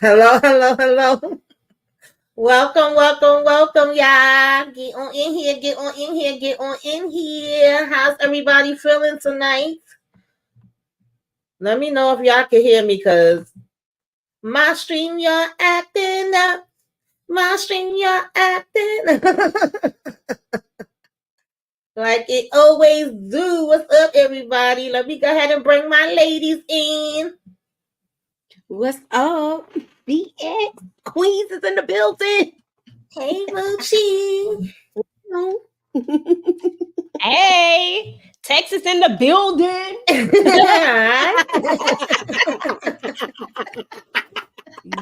Hello, hello, hello. Welcome, y'all. Get on in here, get on in here, get on in here. How's everybody feeling tonight? Let me know if y'all can hear me, because my stream, you're acting up. My stream, you're acting up. Like it always do. What's up, everybody? Let me go ahead and bring my ladies in. What's up? BX Queens is in the building. Hey, Moochie. Hey, Texas in the building.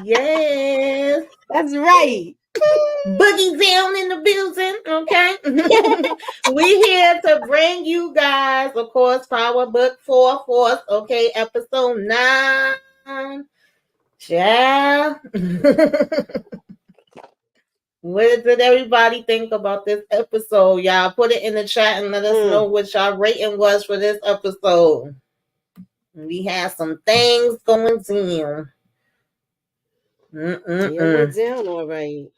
Yes. That's right. Boogie down in the building, okay? We here to bring you guys, of course, Power Book 4 Force, okay, episode 9. Yeah. What did everybody think about this episode? Y'all put it in the chat and let us know what y'all rating was for this episode. We had some things going down. It went down all right.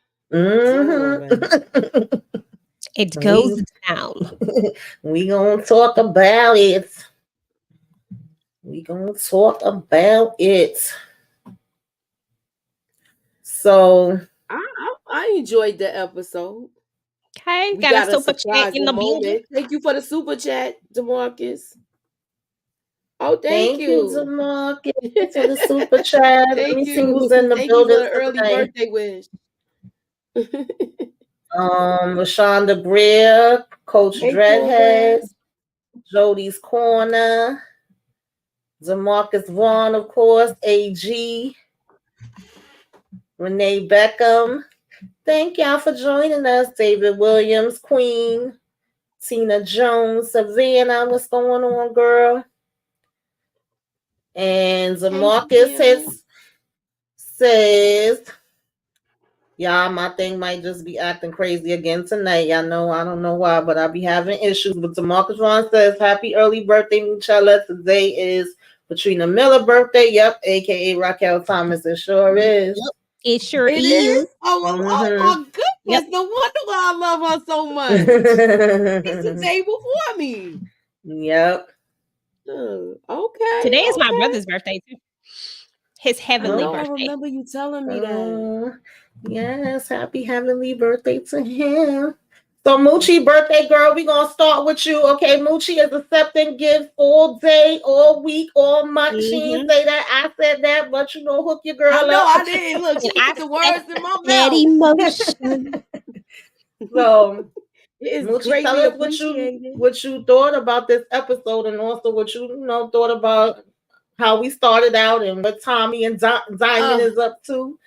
It goes down. We gonna talk about it. We gonna talk about it. So I enjoyed the episode. Okay, We got a super chat in the building. Thank you for the super chat, DeMarcus. Oh, thank you, DeMarcus, for the super chat. Let me see who's in the building. Thank you for the early birthday wish. Rashonda Brea, Coach Dreadhead, Jody's Corner, DeMarcus Vaughn, of course, AG, Renee Beckham. Thank y'all for joining us. David Williams, Queen, Tina Jones, Savannah. What's going on, girl? And DeMarcus says, y'all, my thing might just be acting crazy again tonight. Y'all know, I don't know why, but I'll be having issues. But DeMarcus Ron says, happy early birthday, Michelle. Today is Patrina Miller birthday. Yep, aka Raquel Thomas. It sure is. Yep. It sure is. Oh my goodness. Yep. No wonder why I love her so much. It's the day before me. Yep. Okay. Today is my brother's birthday too. His heavenly birthday. I remember you telling me that. Yes, happy heavenly birthday to him. So Moochie, birthday girl, we gonna start with you. Okay, Moochie is accepting gifts all day, all week, all month. She didn't say that. I said that, but you know, hook your girl up. I didn't. Look, she put the words in my mouth. Emotion. So it's Moochie, tell us what you thought about this episode, and also what you thought about how we started out and what Tommy and Diamond is up to.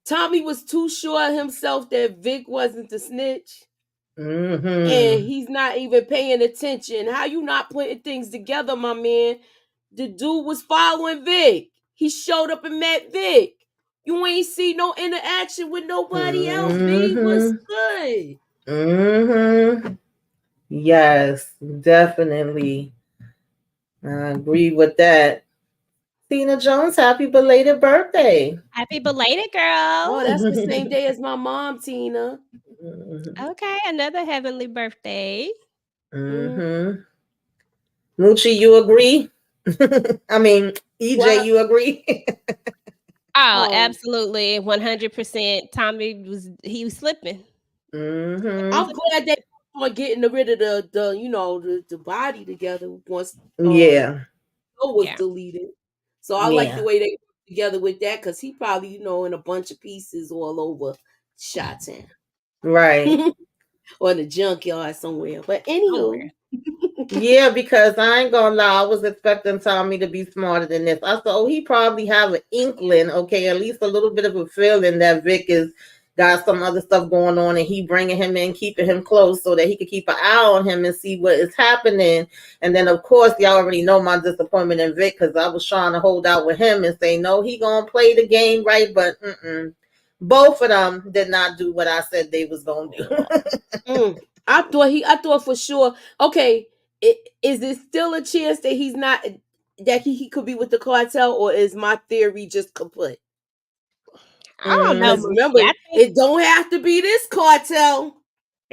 Tommy was too sure of himself that Vic wasn't the snitch. Mm-hmm. And he's not even paying attention. How you not putting things together, my man? The dude was following Vic. He showed up and met Vic. You ain't see no interaction with nobody else, B. What's good? Mm-hmm. Yes, definitely. I agree with that. Tina Jones, happy belated birthday. Happy belated, girl. Oh, that's the same day as my mom, Tina. Okay, another heavenly birthday. Mm-hmm. Moochie, you agree? I mean, EJ, you agree? Oh, absolutely. 100%. Tommy was slipping. Mm-hmm. I'm glad they are getting rid of the body together once was deleted. So I like the way they work together with that, because he probably, in a bunch of pieces all over Chi-Town. Right. Or in the junkyard somewhere. But anywho. Yeah, because I ain't gonna lie, I was expecting Tommy to be smarter than this. I thought, he probably have an inkling, okay, at least a little bit of a feeling that Vic is got some other stuff going on, and he bringing him in, keeping him close so that he could keep an eye on him and see what is happening. And then, of course, y'all already know my disappointment in Vic, because I was trying to hold out with him and say, no, he gonna play the game right, but both of them did not do what I said they was gonna do. I thought for sure. Okay, is it still a chance that he's not that he could be with the cartel, or is my theory just complete? I don't know. Because remember, I think it don't have to be this cartel.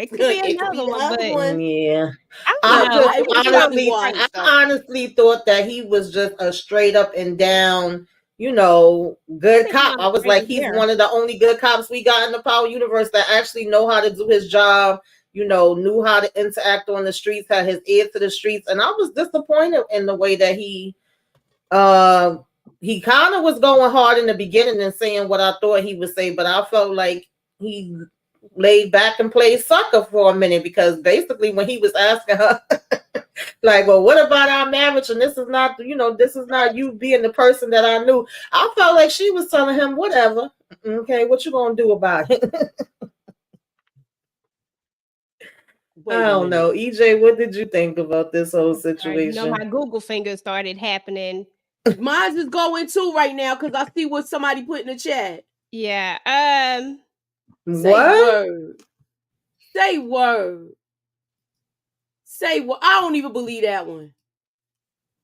it could be It could be another the one, other but one. Yeah. I You don't I know, know. just it was honestly, one. I honestly thought that he was just a straight up and down, you know, good think he cop. on I was like, crazy he's hair. one of the only good cops we got in the Power universe that actually know how to do his job, you know, knew how to interact on the streets, had his ear to the streets. And I was disappointed in the way that he kind of was going hard in the beginning and saying what I thought he would say, but I felt like he laid back and played sucker for a minute, because basically when he was asking her like, well, what about our marriage, and this is not, you know, this is not you being the person that I knew, I felt like she was telling him, whatever, okay, what you gonna do about it? I don't know. EJ, what did you think about this whole situation? You know, my Google finger started happening. Mine's is going too right now because I see what somebody put in the chat. Yeah. Say word. Say word. Say what? I don't even believe that one.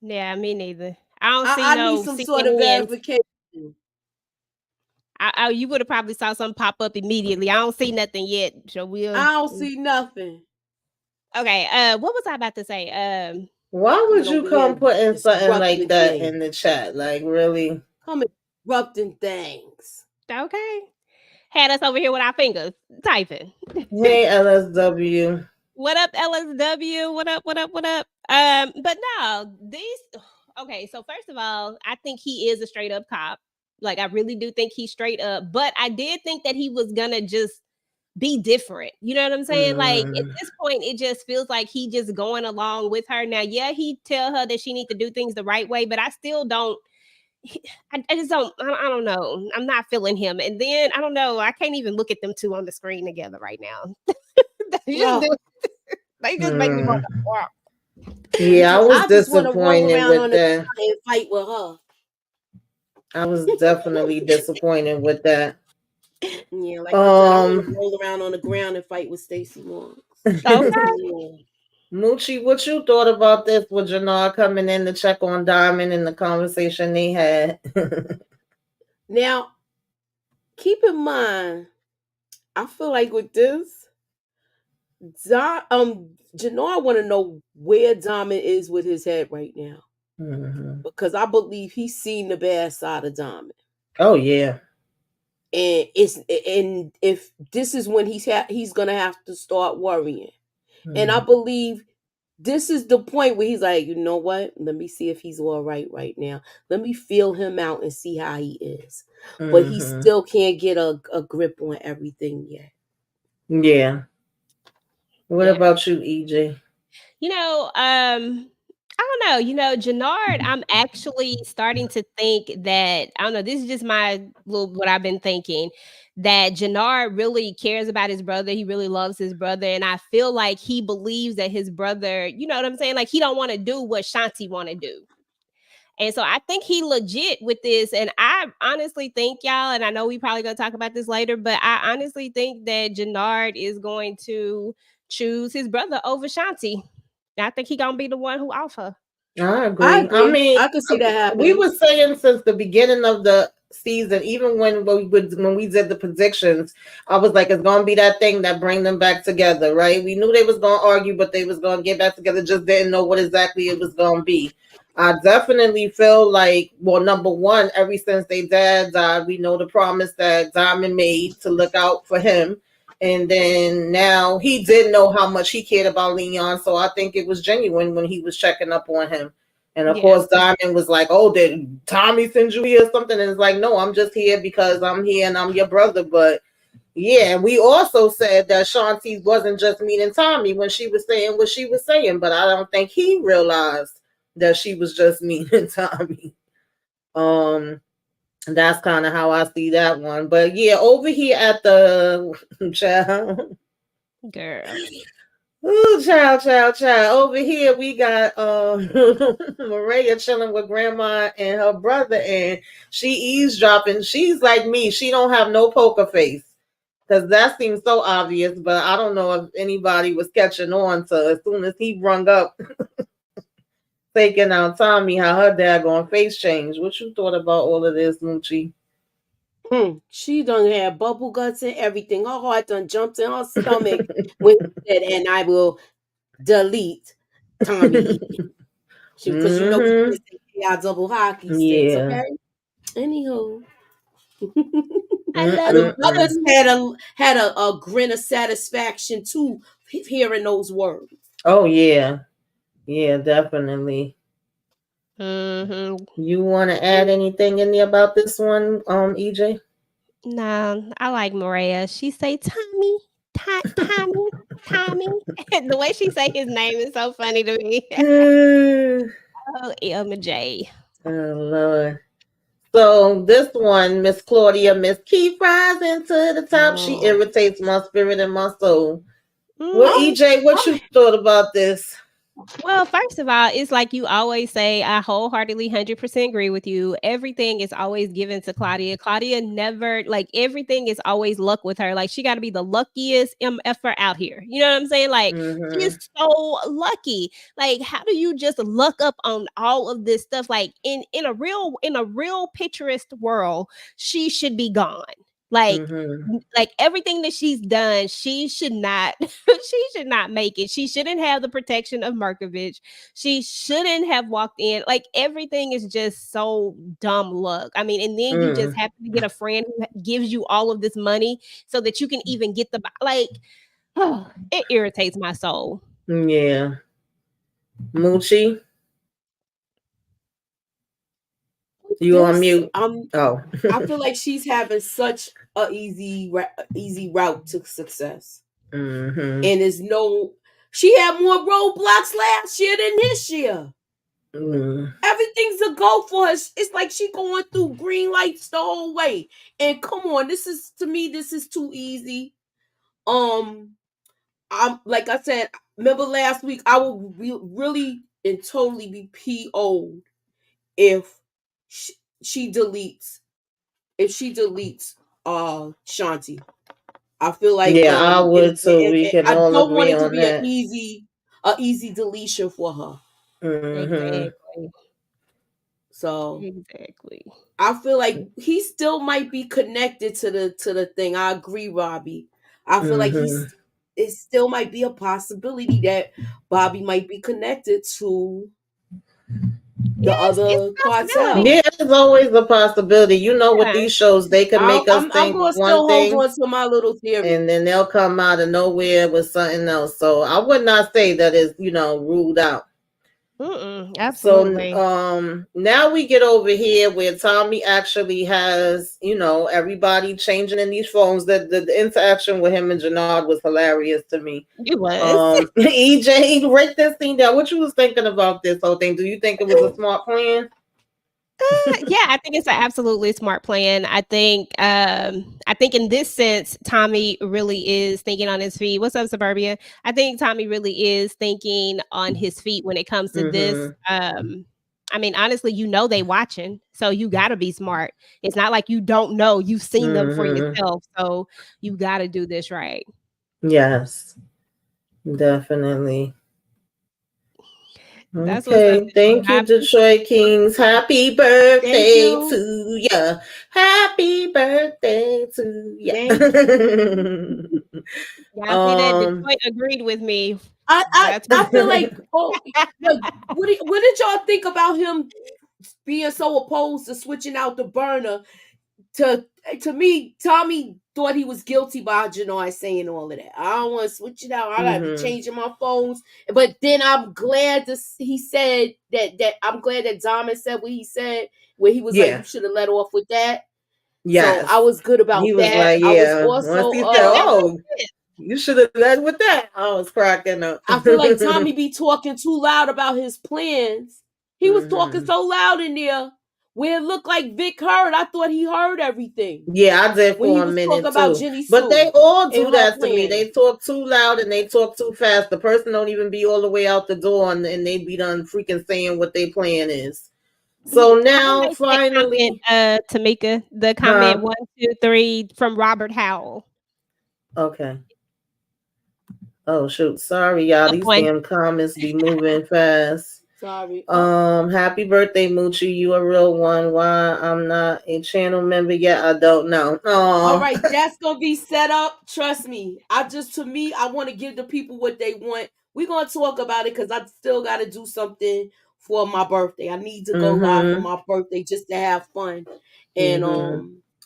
Yeah, me neither. I don't see I no need some sort of verification. You would have probably saw something pop up immediately. I don't see nothing yet. So I don't see nothing. Okay. What was I about to say? Why would you come putting something like that in the chat? Like, really? Come disrupting things. Okay. Had us over here with our fingers typing. Hey, LSW. What up, LSW? What up? What up? What up? But no, okay, so first of all, I think he is a straight up cop. Like, I really do think he's straight up, but I did think that he was gonna just be different. You know what I'm saying? Like, at this point, it just feels like he just going along with her. Now, yeah, he tell her that she need to do things the right way, but I still don't. I just don't. I don't know. I'm not feeling him. And then I don't know. I can't even look at them two on the screen together right now. They just make me want to walk. Yeah, I was disappointed with that. And fight with her. I was definitely disappointed with that. Yeah, like I said, I want to roll around on the ground and fight with Stacey Morgan. Okay. Moochie, what you thought about this with Jannar coming in to check on Diamond and the conversation they had? Now, keep in mind, I feel like with this, Jannar want to know where Diamond is with his head right now. Because I believe he's seen the bad side of Diamond. Oh yeah. And if this is when he's gonna have to start worrying. And I believe this is the point where he's like, you know what? Let me see if he's all right now. Let me feel him out and see how he is. But he still can't get a grip on everything yet. Yeah. What about you, EJ? You know, I don't know. You know, Jannard, I'm actually starting to think that, I don't know, this is just my little, what I've been thinking, that Jannard really cares about his brother. He really loves his brother. And I feel like he believes that his brother, you know what I'm saying? Like, he don't want to do what Shanti want to do. And so I think he legit with this. And I honestly think, y'all, and I know we probably going to talk about this later, but I honestly think that Jannard is going to choose his brother over Shanti. I think he gonna be the one who off her. I agree. I mean, I could see that happen. We were saying since the beginning of the season, even when we did the predictions, I was like, it's gonna be that thing that bring them back together, right? We knew they was gonna argue, but they was gonna get back together. Just didn't know what exactly it was gonna be. I definitely feel like, well, number one, ever since their dad died, we know the promise that Diamond made to look out for him. And then now he did know how much he cared about Leon. So I think it was genuine when he was checking up on him. And of course, Diamond was like, oh, did Tommy send you here or something? And it's like, no, I'm just here because I'm here and I'm your brother. But yeah, we also said that Shanti wasn't just meaning Tommy when she was saying what she was saying. But I don't think he realized that she was just meaning Tommy. That's kind of how I see that one. But yeah, over here at the child. Girl. Ooh, child. Over here we got Maria chilling with grandma and her brother, and she eavesdropping. She's like me. She don't have no poker face. Because that seems so obvious, but I don't know if anybody was catching on to as soon as he rung up taking out Tommy, how her dad going face change. What you thought about all of this, Moochie? She done had bubble guts and everything. Her heart done jumped in her stomach when she said, and I will delete Tommy Egan. Because you know we Mhm. just say our double hockey sticks, Yeah. okay? Anywho. I love And the it. brothers had a grin of satisfaction too, hearing those words. Oh yeah. Yeah, definitely. Mhm. You want to add anything in there about this one, EJ? No, I like Maria. She say Tommy, Tommy, Tommy. The way she say his name is so funny to me. Oh, Elma J. Oh Lord. So this one, Miss Claudia, Miss Keep rising to the top. She irritates my spirit and my soul. Well, EJ, what you thought about this? Well, first of all, it's like you always say, I wholeheartedly 100% agree with you. Everything is always given to Claudia. Claudia never, like, everything is always luck with her. Like, she got to be the luckiest MFer out here. You know what I'm saying? Like, she's so lucky. Like, how do you just luck up on all of this stuff? Like, in a real picturesque world, she should be gone. Like, like everything that she's done, she should not make it. She shouldn't have the protection of Markovich. She shouldn't have walked in. Like everything is just so dumb luck. I mean, and then you just happen to get a friend who gives you all of this money so that you can even get the like. Oh, it irritates my soul. Yeah, Moochie. You on mute? Oh, I feel like she's having such a easy route to success, and there's no. She had more roadblocks last year than this year. Everything's a go for her. It's like she going through green lights the whole way. And come on, this is too easy. I'm like I said. Remember last week, I would really and totally be PO'd if she deletes Shanti. I feel like I would too. We can all don't agree want it to on be that. an easy deletion for her. Exactly. So exactly. I feel like he still might be connected to the thing. I agree, Robbie. I feel like it still might be a possibility that Bobby might be connected to the other cartel. Yeah, it's always a possibility. You know, with these shows, they can make us think I'm gonna one still thing, hold on to my little theory, and then they'll come out of nowhere with something else. So I would not say that it's ruled out. Absolutely. So now we get over here where Tommy actually has everybody changing in these phones. That the interaction with him and Jannard was hilarious to me. It was. EJ, break this thing down. What you was thinking about this whole thing? Do you think it was a smart plan? Yeah, I think it's an absolutely smart plan. I think in this sense, Tommy really is thinking on his feet. What's up, Suburbia? I think Tommy really is thinking on his feet when it comes to this. I mean, honestly, they watching, so you got to be smart. It's not like you don't know. You've seen them for yourself, so you got to do this right. Yes, definitely. That's okay, thank you, Detroit Kings. Happy birthday to ya. Happy birthday to ya. Y'all see that? Detroit agreed with me. I feel like, what did y'all think about him being so opposed to switching out the burner? To me, Tommy thought he was guilty by Jannard saying all of that. I don't want to switch it out. I gotta be changing my phones. But then I'm glad he said that I'm glad that Diamond said what he said, where he was like, you should have let off with that. Yeah. So I was good about he was that. Like, I was also you should have led with that. I was cracking up. I feel like Tommy be talking too loud about his plans. He was talking so loud in there. Where it looked like Vic heard, I thought he heard everything. Yeah, I did for a minute too. About Jenny but they all do that to me. They talk too loud and they talk too fast. The person don't even be all the way out the door, and they be done freaking saying what their plan is. So now, finally, Tamika, the comment 1, 2, 3 from Robert Howell. Okay. Oh shoot! Sorry, y'all. These damn comments be moving fast. Sorry. Happy birthday, Moochie. You a real one. Why I'm not a channel member yet, I don't know. All right, that's gonna be set up. Trust me. I want to give the people what they want. We're gonna talk about it because I still gotta do something for my birthday. I need to go live for my birthday just to have fun. And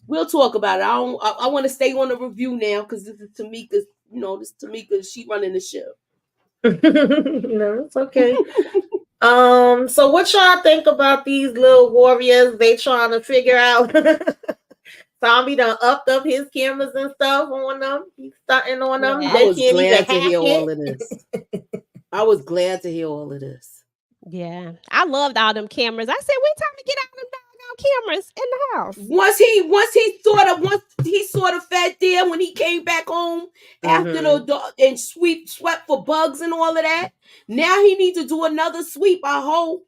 we'll talk about it. I want to stay on the review now because this is Tamika's, this Tamika, she running the show. No, it's okay. So what y'all think about these little warriors? They trying to figure out. Tommy done upped up his cameras and stuff on them. He's starting on them. I was glad to hear all of this. I was glad to hear all of this. Yeah, I loved all them cameras. I said, "We time to get out them doggone cameras in the house." Once he sort of fed there when he came back home after and swept for bugs and all of that. Now he needs to do another sweep, I hope.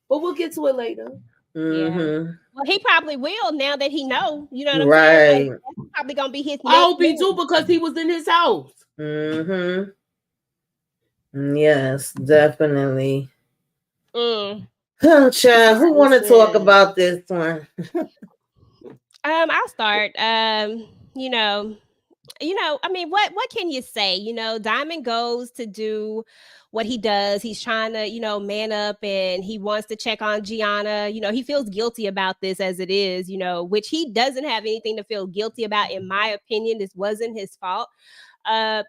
But we'll get to it later. Yeah. Well, he probably will now that he know. You know what I'm saying? Like, that's probably gonna be his. I hope he do because he was in his house. Yes, definitely. Oh, child, who want to talk about this one? I'll start. I mean, what can you say? Diamond goes to do what he does. He's trying to, man up, and he wants to check on Gianna. He feels guilty about this as it is, which he doesn't have anything to feel guilty about. In my opinion, this wasn't his fault. But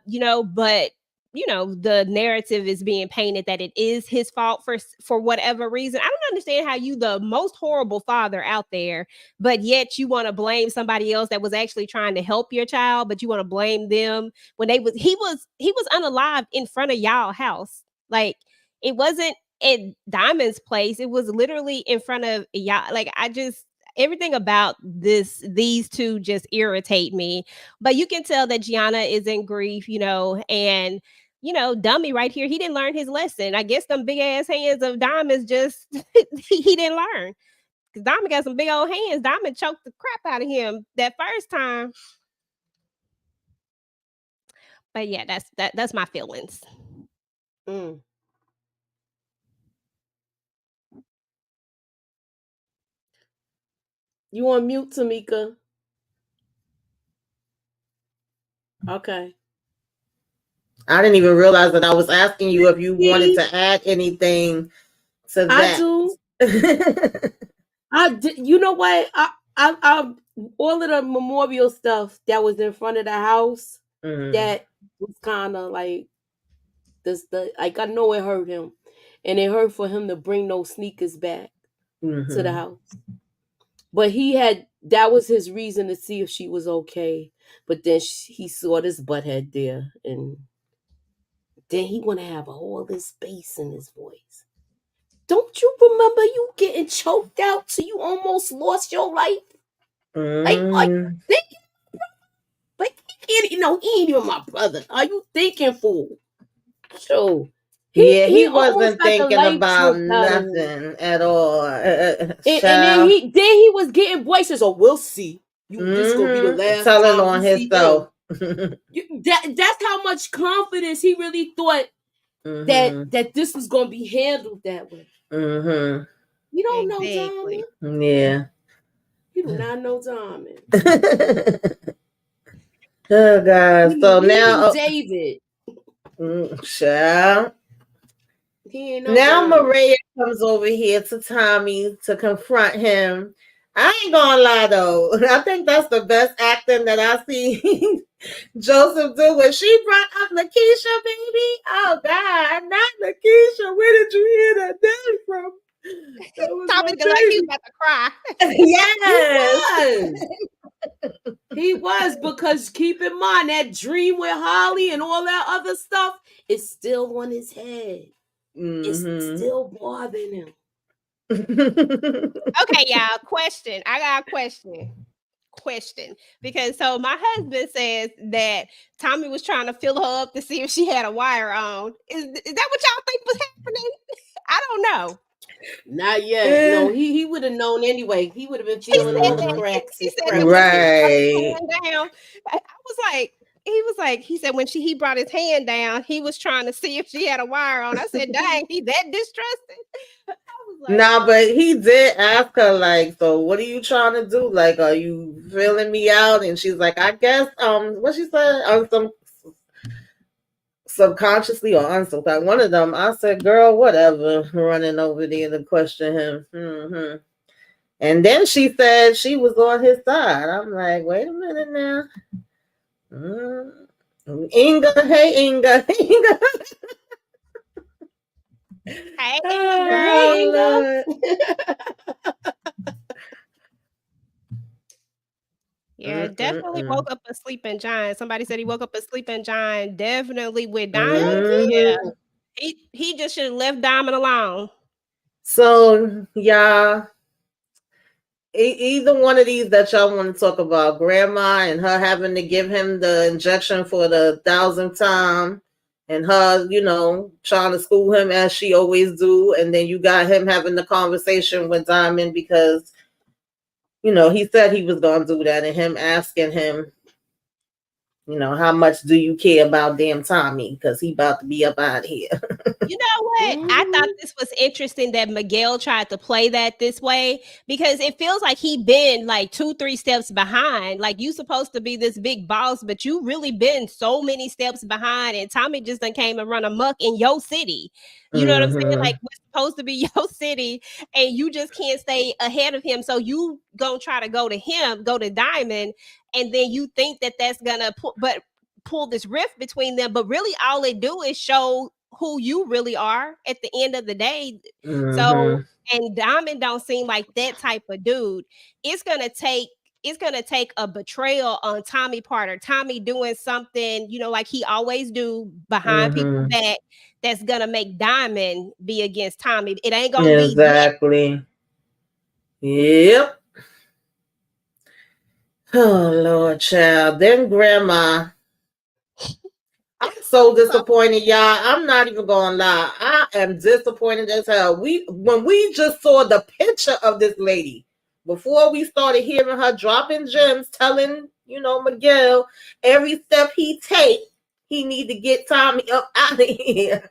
the narrative is being painted that it is his fault for whatever reason. I don't understand how you, the most horrible father out there, but yet you want to blame somebody else that was actually trying to help your child, but you want to blame them when he was unalive in front of y'all house. Like, it wasn't at Diamond's place. It was literally in front of y'all. Like, everything about these two just irritate me. But you can tell that Gianna is in grief, and Dummy right here, he didn't learn his lesson. I guess them big ass hands of Diamond's just he didn't learn. Because Diamond got some big old hands. Diamond choked the crap out of him that first time. But yeah, that's my feelings. You on mute, Tamika? Okay. I didn't even realize that I was asking you if you wanted to add anything to that. I do. I did. You know what? I all of the memorial stuff that was in front of the house, that was kind of like this. Like, I know it hurt him, and it hurt for him to bring those sneakers back to the house. But that was his reason to see if she was okay. But then he saw this butthead there, and then he want to have all this bass in his voice. Don't you remember you getting choked out till you almost lost your life? Like he ain't even my brother. Are you thinking, fool? So he wasn't thinking about nothing at all. And then he was getting voices. Oh, we'll see. This gonna be the last telling time on himself. That's how much confidence he really thought that this was gonna be handled that way. You don't know Diamond. Yeah. You do not know Diamond. Oh God! So now David. Child. Now Maria comes over here to Tommy to confront him. I ain't gonna lie though. I think that's the best acting that I see Joseph do. When she brought up Lakeisha, baby. Oh God, not Lakeisha. Where did you hear that name from? Tommy looked like he was about to cry. Yes. He was, because keep in mind that dream with Holly and all that other stuff is still on his head. It's still bothering him. Okay, y'all. Question. I got a question. Because so my husband says that Tommy was trying to fill her up to see if she had a wire on. Is that what y'all think was happening? I don't know. Not yet. No, he would have known anyway. He would have been feeling all the cracks. Right. I was like, he said when he brought his hand down, he was trying to see if she had a wire on. I said, dang, he that distrusted. I was like, Nah, but he did ask her, like, so what are you trying to do? Like, are you feeling me out? And she's like, I guess, what she said, some subconsciously or unsubconsciously, one of them. I said, girl, whatever, running over there to question him. Mm-hmm. And then she said she was on his side. I'm like, wait a minute now. Inga, hey, Inga, Inga. hey, Oh, yeah, definitely woke up a sleeping giant. Somebody said he woke up a sleeping giant. Definitely with Diamond. Yeah, he just should have left Diamond alone. So, yeah. Either one of these that y'all want to talk about, Grandma and her having to give him the injection for the 1,000th time, and her, trying to school him as she always do, and then you got him having the conversation with Diamond because, he said he was going to do that, and him asking him, how much do you care about damn Tommy? Because he about to be up out of here. You know what? I thought this was interesting that Miguel tried to play that this way because it feels like he been like 2-3 steps behind. Like you supposed to be this big boss, but you really been so many steps behind, and Tommy just done came and run amok in your city. You know what I'm saying? Like we're supposed to be your city, and you just can't stay ahead of him. So you gonna try to go to Diamond, and then you think that that's gonna pull this rift between them. But really, all it do is show who you really are at the end of the day. So, and Diamond don't seem like that type of dude. It's gonna take a betrayal on Tommy part, or Tommy doing something, like he always do behind people's back, that's gonna make Diamond be against Tommy. It ain't gonna be exactly. Yep. Oh Lord, child. Then Grandma. I'm so disappointed, y'all. I'm not even gonna lie. I am disappointed as hell. When we just saw the picture of this lady, before we started hearing her dropping gems, telling, Miguel, every step he take, he need to get Tommy up out of here.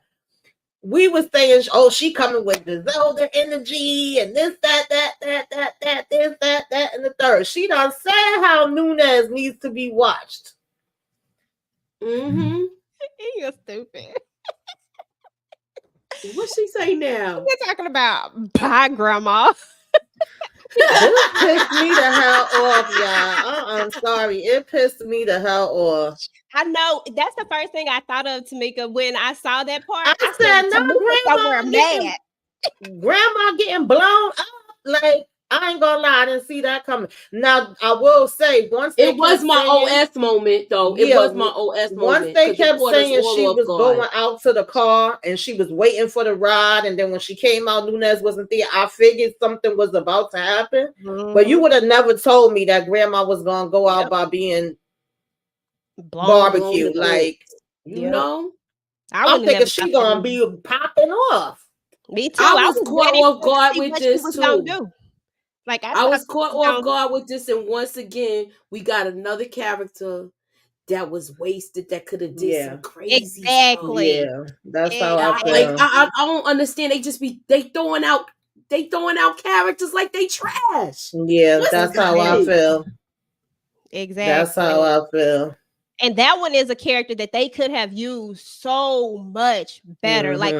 We was saying, oh, she coming with the Zelda energy and this, that, this, that, and the third. She done said how Nunez needs to be watched. You're stupid. What's she say now? We're talking about bye, Grandma. This pissed me the hell off, y'all. I'm sorry. It pissed me the hell off. I know. That's the first thing I thought of, Tamika, when I saw that part. I said, no, Grandma getting blown up. Like, I ain't gonna lie, I didn't see that coming. Now, I will say, once it was my OS moment, though. It was my OS moment. Once they kept saying she was going out to the car and she was waiting for the ride, and then when she came out, Nunez wasn't there. I figured something was about to happen. But you would have never told me that Grandma was gonna go out by being barbecued. Like, I'm thinking she gonna be popping off. Me too. I was caught off guard with this too. Like I was caught off guard with this, and once again, we got another character that was wasted that could have did some crazy stuff. Yeah, that's how I feel. Like I don't understand. They throwing out characters like they trash. Yeah, that's how I feel. Exactly. That's how I feel. And that one is a character that they could have used so much better. Like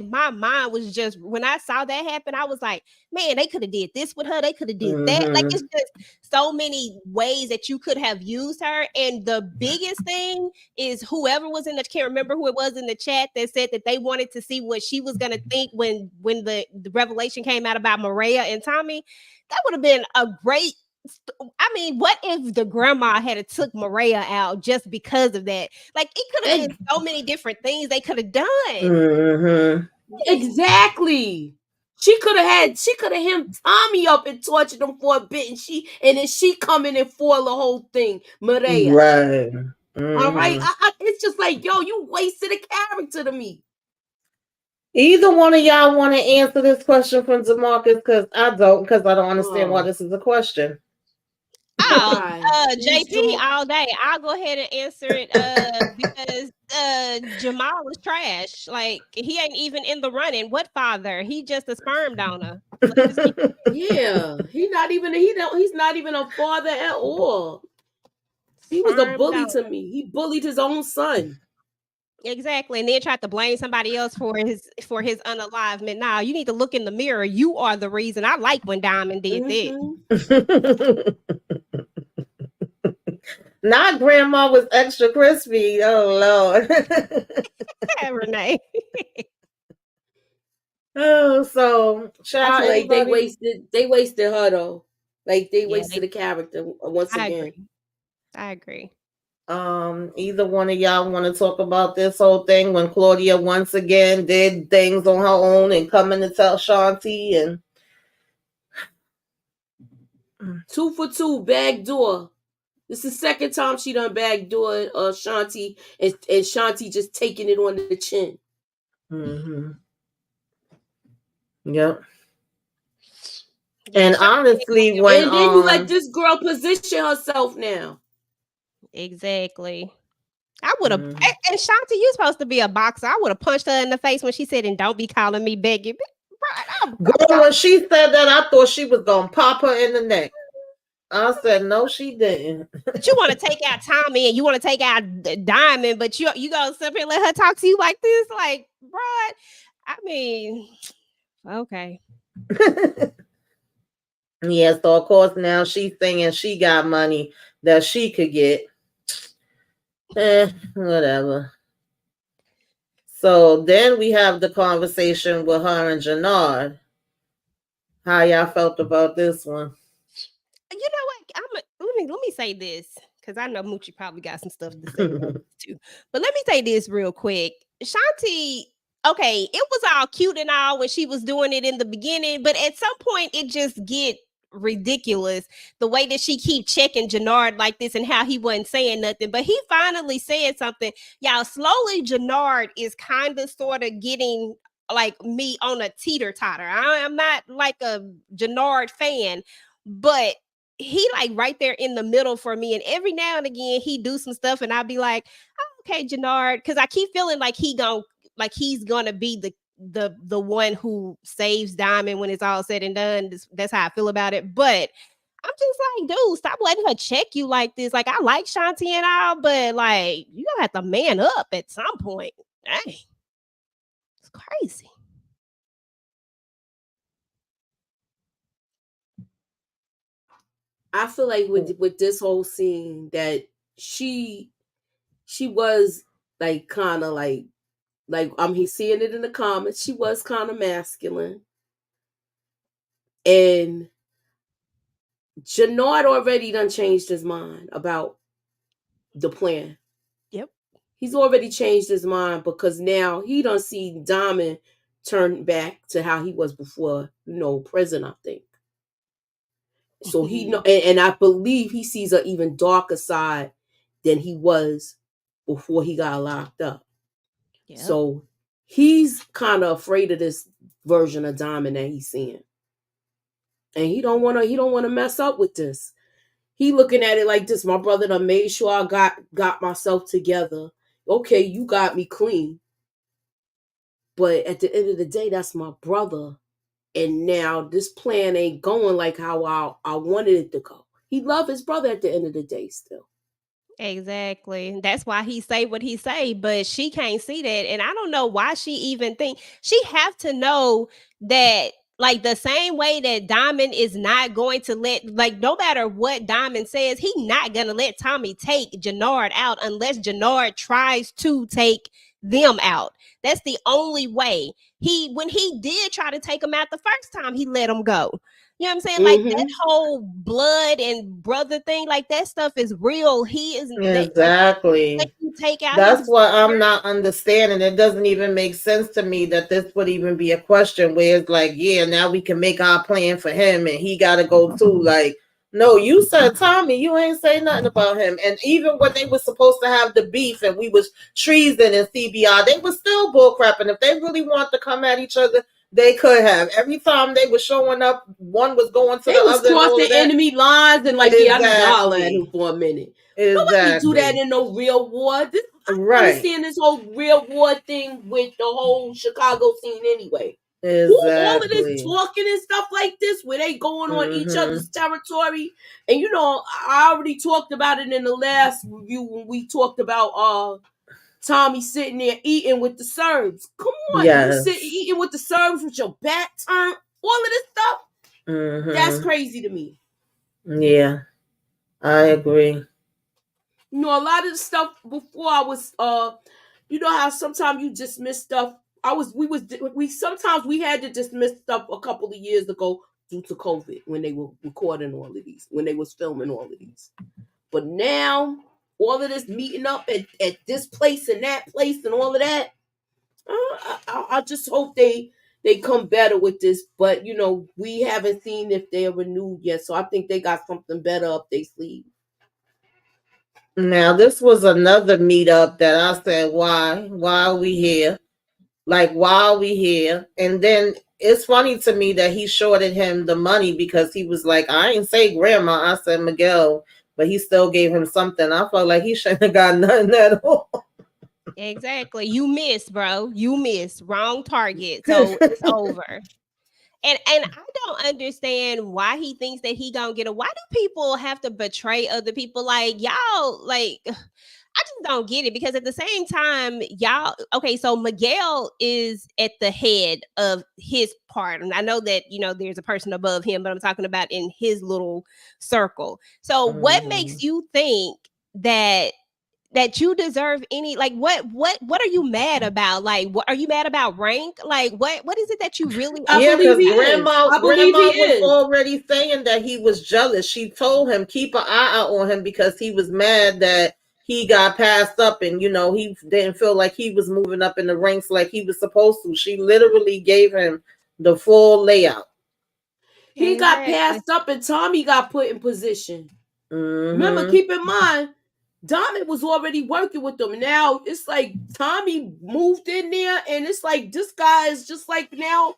my mind was just, when I saw that happen, I was like, man, they could have did this with her. They could have did that. Like, it's just so many ways that you could have used her. And the biggest thing is whoever was in the, can't remember who it was in the chat that said that they wanted to see what she was going to think when the revelation came out about Maria and Tommy. That would have been a great, I mean, what if the grandma had took Maria out just because of that? Like, it could have been so many different things they could have done. Exactly. She could have him Tommy up and tortured him for a bit, and then she come in and foil the whole thing, Maria. Right. All right. It's just like, yo, you wasted a character to me. Either one of y'all want to answer this question from DeMarcus? Because I don't understand why this is a question. Why? She's JP too. all day. I'll go ahead and answer it because Jamal was trash. Like he ain't even in the running. What father? He just a sperm donor. Let's just keep Yeah, he's not even a father at all. He was a sperm bully donor. to me. He bullied his own son. Exactly. And then tried to blame somebody else for his unalivement. Now you need to look in the mirror. You are the reason. I like when Diamond did that. Not grandma was extra crispy. Oh Lord. Renee. Oh, so I child, feel like they anybody? wasted her though. Like they Yeah, wasted the character once I again. agree. I agree. Either one of y'all want to talk about this whole thing when Claudia once again did things on her own and coming to tell Shanti and 2 for 2 backdoor. This is the second time she done backdoor Shanti and Shanti just taking it on the chin. Yep. And honestly, when and then you let this girl position herself now. Exactly. I would have, and Shanti, you supposed to be a boxer. I would have punched her in the face when she said, "And don't be calling me Becky." Girl, when she said that, I thought she was gonna pop her in the neck. I said, no, she didn't. But you want to take out Tommy and you want to take out Diamond, but you gonna sit here and let her talk to you like this, like, bro. I mean, okay. Yeah, so of course now she's thinking she got money that she could get. Whatever. So then we have the conversation with her and Jannard. How y'all felt about this one? You know what? Let me say this, because I know Moochie probably got some stuff to say about this too. But let me say this real quick. Shanti, okay, it was all cute and all when she was doing it in the beginning, but at some point it just get ridiculous the way that she keep checking Jannard like this and how he wasn't saying nothing. But he finally said something. Y'all, slowly Jannard is kind of sort of getting like me on a teeter-totter. I'm not like a Jannard fan, but he like right there in the middle for me. And every now and again he do some stuff and I'll be like, oh, okay, Jannard, because I keep feeling like he's gonna be the one who saves Diamond when it's all said and done. That's how I feel about it. But I'm just like, dude, stop letting her check you like this. Like, I like Shanti and all, but like, you gonna have to man up at some point. Dang, it's crazy. I feel like with this whole scene that she was like kind of like I'm seeing it in the comments. She was kind of masculine, and Jannard already done changed his mind about the plan. Yep, he's already changed his mind because now he don't see Diamond turn back to how he was before, prison. I think. So he know, and I believe he sees an even darker side than he was before he got locked up. Yep. So he's kind of afraid of this version of Diamond that he's seeing, and he don't want to mess up with this. He looking at it like this: my brother done made sure I got myself together. Okay, you got me clean, but at the end of the day, that's my brother. And now this plan ain't going like how I wanted it to go. He loved his brother at the end of the day still. Exactly. That's why he say what he say, but she can't see that. And I don't know why she even think she have to know that, like, the same way that Diamond is not going to let, like, no matter what Diamond says, he not gonna let Tommy take Jannard out unless Jannard tries to take them out. That's the only way. When he did try to take him out the first time, he let him go. You know what I'm saying? Like, that whole blood and brother thing, like, that stuff is real. He is exactly. Take out. That's what I'm not understanding. It doesn't even make sense to me that this would even be a question where it's like, yeah, now we can make our plan for him and he got to go too. Like, no, you said Tommy, you ain't say nothing about him. And even when they were supposed to have the beef and we was treason and CBR, they were still bullcrapping. If they really want to come at each other, They could have. Every time they were showing up, one was going to They the was other. And all crossing of that. enemy lines and like, yeah, I need to holler at Exactly. him for a minute. Nobody do that Exactly. in no real war. I don't Right. understand this whole real war thing with the whole Chicago scene anyway. All of this Exactly. talking and stuff like this, where they going on each Mhm. other's territory. And you know, I already talked about it in the last review when we talked about Tommy sitting there eating with the Serbs. Come on, you Yes. sitting eating with the Serbs with your back turned. All of this stuff. That's Mhm. crazy to me. Yeah, I agree. You know, a lot of the stuff before I was you know how sometimes you dismiss stuff. Sometimes we had to dismiss stuff a couple of years ago due to COVID when they were recording all of these, when they was filming all of these. But now, all of this meeting up at this place and that place and all of that, I just hope they come better with this. But you know, we haven't seen if they're renewed yet, so I think they got something better up their sleeve. Now, this was another meetup that I said, why are we here? Like, why are we here? And then it's funny to me that he shorted him the money because he was like, I ain't say grandma, I said Miguel, but he still gave him something. I felt like he shouldn't have got nothing at all. Exactly. You missed, bro. You missed. Wrong target. So it's over. And I don't understand why he thinks that he gonna get a. Why do people have to betray other people? Like y'all, like I just don't get it, because at the same time, y'all, okay, so Miguel is at the head of his part. And I know that, you know, there's a person above him, but I'm talking about in his little circle. So what makes you think that you deserve any, like, what are you mad about? Like, what are you mad about? Rank? Like, what is it that you really Yeah, because grandma he was is. already saying that he was jealous. She told him keep an eye out on him because he was mad that he got passed up, and you know, he didn't feel like he was moving up in the ranks like he was supposed to. She literally gave him the full layout. He got passed up and Tommy got put in position. Remember, keep in mind, Diamond was already working with them. Now it's like Tommy moved in there, and it's like this guy is just like now,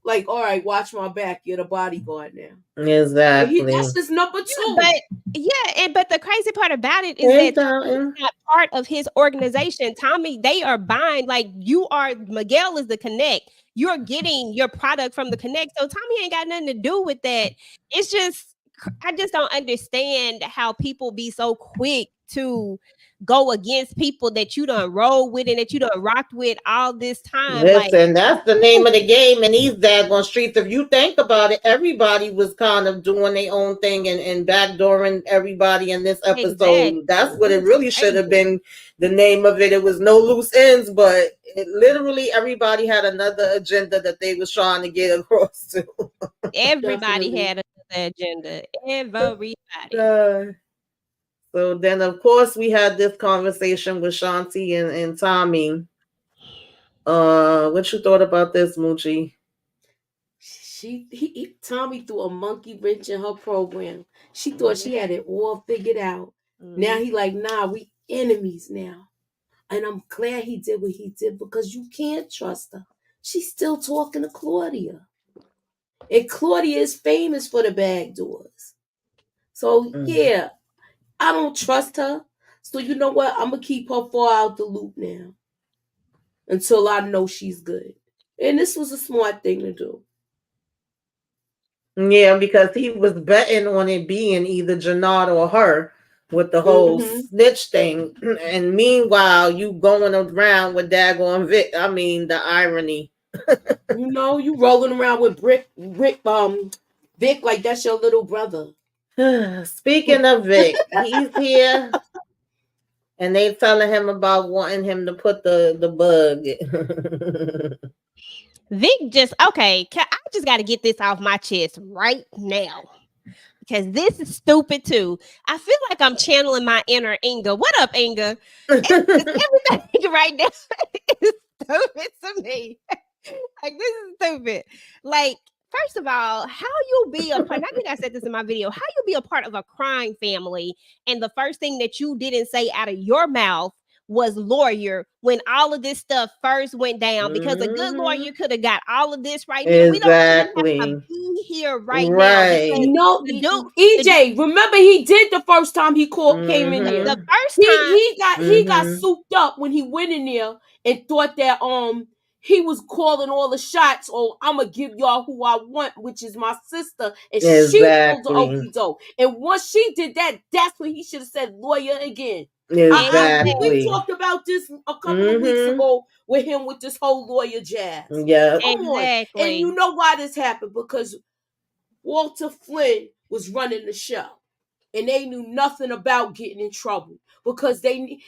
like, all right, watch my back. You're the bodyguard now. Exactly. That's his number 2. But the crazy part about it is that Tommy's not part of his organization. Tommy, they are buying, like, Miguel is the connect. You're getting your product from the connect. So Tommy ain't got nothing to do with that. It's just, I just don't understand how people be so quick to go against people that you done roll with and that you done rocked with all this time. Listen, that's the name of the game in these daggone streets. If you think about it, everybody was kind of doing their own thing and backdooring everybody in this episode. Exactly. That's what it really should have been. The name of it. It was no loose ends, but literally everybody had another agenda that they was trying to get across to. Everybody had another agenda. Everybody. So then, of course, we had this conversation with Shanti and Tommy. What you thought about this, Moochie? Tommy threw a monkey wrench in her program. She thought she had it all figured out. Now he like, nah, we enemies now. And I'm glad he did what he did, because you can't trust her. She's still talking to Claudia. And Claudia is famous for the back doors. So, yeah, I don't trust her. So, you know what? I'm going to keep her far out the loop now until I know she's good. And this was a smart thing to do. Yeah, because he was betting on it being either Jannard or her with the whole snitch thing. And meanwhile, you going around with daggone Vic. I mean, the irony. You know, you rolling around with Vic like that's your little brother. Speaking of Vic, he's here. And they telling him about wanting him to put the bug. Vic just, okay, I just got to get this off my chest right now, because this is stupid too. I feel like I'm channeling my inner Inga. What up, Inga? Everything right now is stupid to me. Like, this is stupid. Like, first of all, how you be a part, I think I said this in my video, how you be a part of a crime family and the first thing that you didn't say out of your mouth was lawyer when all of this stuff first went down, because a good Mhm. lawyer could have got all of this right now. We don't even have to Exactly. be here right now because Right. No, the dude, EJ, remember he did the first time he came in the there. Mhm. first time, He got Mhm. souped up when he went in there and thought that he was calling all the shots. Oh, I'm gonna give y'all who I want, which is my sister, and she pulled the Exactly. okie doke. And once she did that, that's when he should have said lawyer again. We Exactly. talked about this a couple of weeks Mhm. ago with him with this whole lawyer jazz. Yeah. Come on, and exactly. you know why this happened? Because Walter Flynn was running the show, and they knew nothing about getting in trouble because I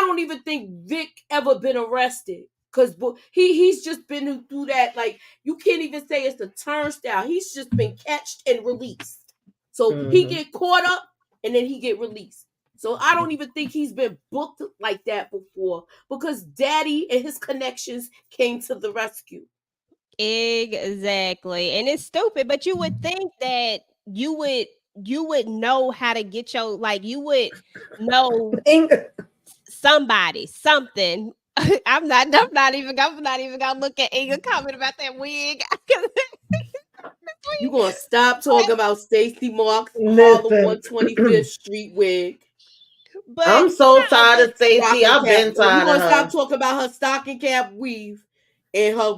don't even think Vic ever been arrested because he's just been through that. Like, you can't even say it's the turnstile. He's just been catched and released. So he Mhm. get caught up and then he get released. So I don't even think he's been booked like that before because Daddy and his connections came to the rescue. Exactly. And it's stupid, but you would think that you would know how to get your, like, you would know somebody, something. I'm not even gonna look at Inga comment about that wig. You gonna stop talking about Stacey Marks Harlem Listen. 125th Street wig? But I'm so tired of Stacey. Stocking I've cap. been You tired gonna of stop her. talking about her stocking cap weave and her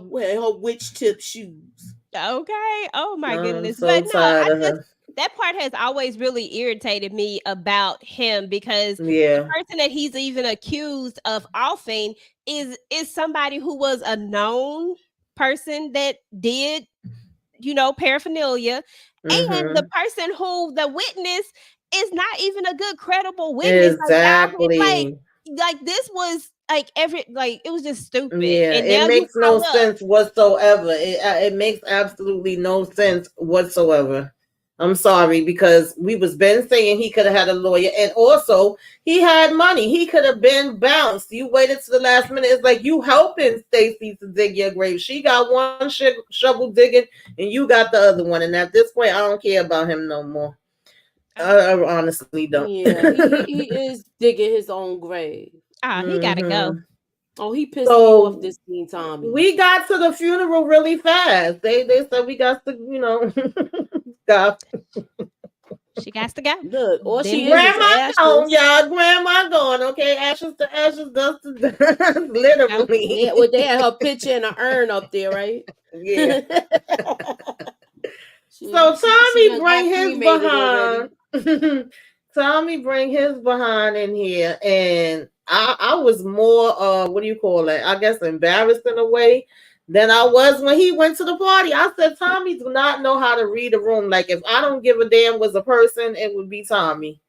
witch tip shoes? okay. Oh my I'm goodness. so But no, tired of her. that part has always really irritated me about him, because the Yeah. person that he's even accused of offing is somebody who was a known person that did, paraphernalia, and the Mhm. person who the witness is not even a good credible witness. Exactly. Like this was like it was just stupid. Yeah, And it now you makes no caught up. sense whatsoever. It makes absolutely no sense whatsoever. I'm sorry, because we was been saying he could have had a lawyer, and also he had money. He could have been bounced. You waited to the last minute. It's like you helping Stacey to dig your grave. She got one shovel digging, and you got the other one. And at this point, I don't care about him no more. I honestly don't. Yeah, he is digging his own grave. He gotta go. Mhm. Oh, he pissed me off So this scene, Tommy. we got to the funeral really fast. They said we got to, stuff. She got to go. Look, all she Them- is Grandma ashes. gone, y'all. Grandma gone. Okay, ashes to ashes, dust to dust. Literally. Yeah, well, they had her picture in an urn up there, right? Yeah. She So Tommy done bring got his cremated already. behind. Tommy bring his behind in here, and I was more what do you call it? I guess embarrassed in a way than I was when he went to the party. I said Tommy do not know how to read a room. Like, if I don't give a damn was a person, it would be Tommy.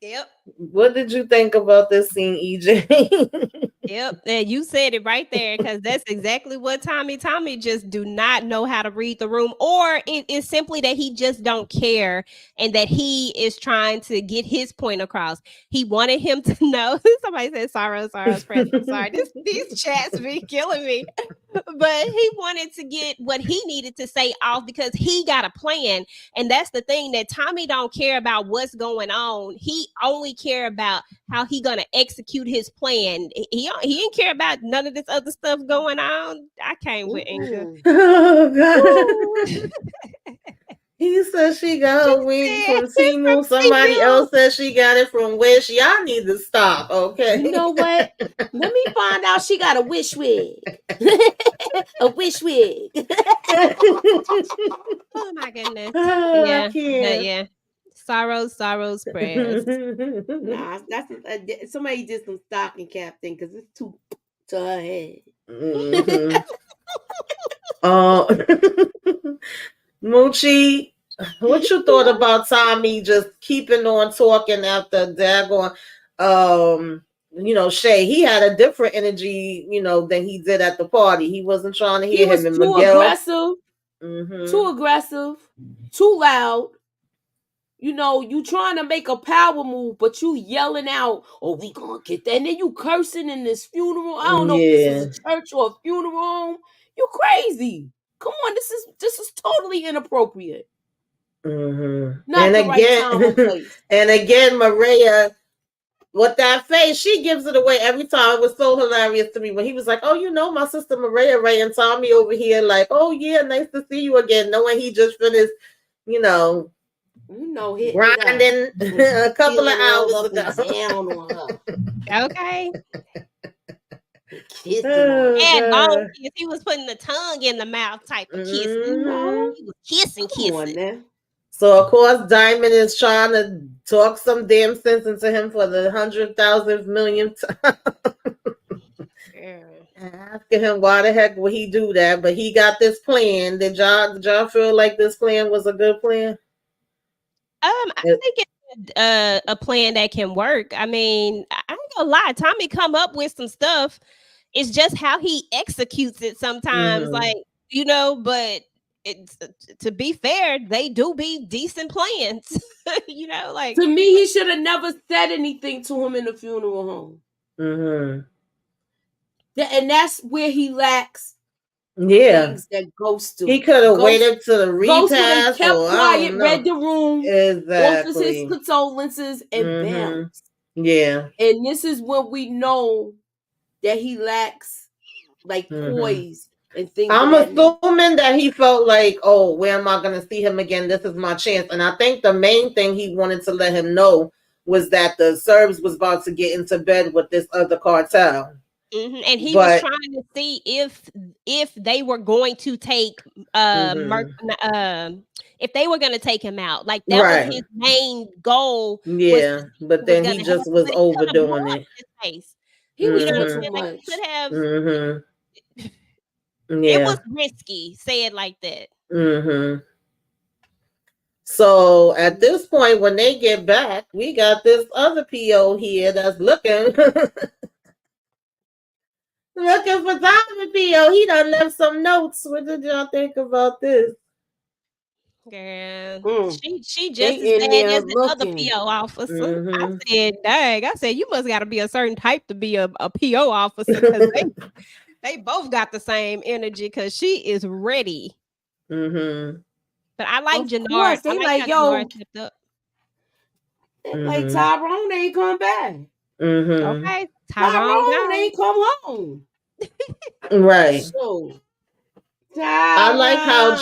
Yep. What did you think about this scene, EJ? Yep, and you said it right there, because that's exactly what Tommy just do not know how to read the room, or it is simply that he just don't care, and that he is trying to get his point across. He wanted him to know. Somebody said sorrows, friends. I'm sorry. These chats be killing me. But he wanted to get what he needed to say off because he got a plan. And that's the thing, that Tommy don't care about what's going on. He only care about how he gonna execute his plan. He didn't care about none of this other stuff going on. I came with Inga. Oh, God. He said she got her wig from Timu. Somebody else said she got it from Wish. Y'all need to stop, okay? You know what? Let me find out she got a wish wig. A wish wig. Oh my goodness. Oh, Yeah. I can't. Yeah. Sorrows, prayers. Nah, that's somebody did some stocking cap thing because it's too to her head. Mhm. Moochie, what you thought about Tommy just keeping on talking after daggone Shay? He had a different energy, than he did at the party. He wasn't trying to hear him and too Miguel. aggressive, too aggressive, too loud. You trying to make a power move, but you yelling out, "Oh, we gonna get that," and then you cursing in this funeral. I don't know if this is a church or a funeral home. You crazy. Come on, this is totally inappropriate. Mm-hmm. Not and the again, right time or place. And again, Maria with that face, she gives it away every time. It was so hilarious to me when he was like, "Oh, my sister Maria Ray and Tommy over here, like, oh yeah, nice to see you again," knowing he just finished, hitting grinding a couple of hours ago. Down on her. Okay. Kissing her. And long kiss. He was putting the tongue in the mouth type of kiss. Mhm. He was kissing. Come on now. So of course Diamond is trying to talk some damn sense into him for the 100,000th millionth time. Asking him why the heck would he do that, but he got this plan. Did y'all feel like this plan was a good plan? I think it's a plan that can work. I mean, I ain't gonna lie, Tommy come up with some stuff. It's just how he executes it sometimes, like, but it's, to be fair, they do be decent plans. Like, to me, he should have never said anything to him in the funeral home. And that's where he lacks. Yeah, things that Ghost do. He could have waited to the repast. Ghost kept quiet, read the room, exactly. offers his condolences, and bounced. Yeah, and this is when we know that he lacks poise and things. I'm assuming that he felt like, oh, where am I going to see him again? This is my chance. And I think the main thing he wanted to let him know was that the Serbs was about to get into bed with this other cartel. And he was trying to see if they were going to take if they were going to take him out. Like that was his main goal. Yeah, but then he just was overdoing it. He was too much. He could have. Yeah. It was risky. Say it like that. So at this point, when they get back, we got this other PO here that's looking for Diamond PO. He done left some notes. What did y'all think about this? Girl, she just as bad as the other PO officer. I said, dang, you must got to be a certain type to be a PO officer, because they both got the same energy, because she is ready. But I like Jannard. They like Tyrone ain't come back. Okay, Tyrone ain't come home. Right. So I like how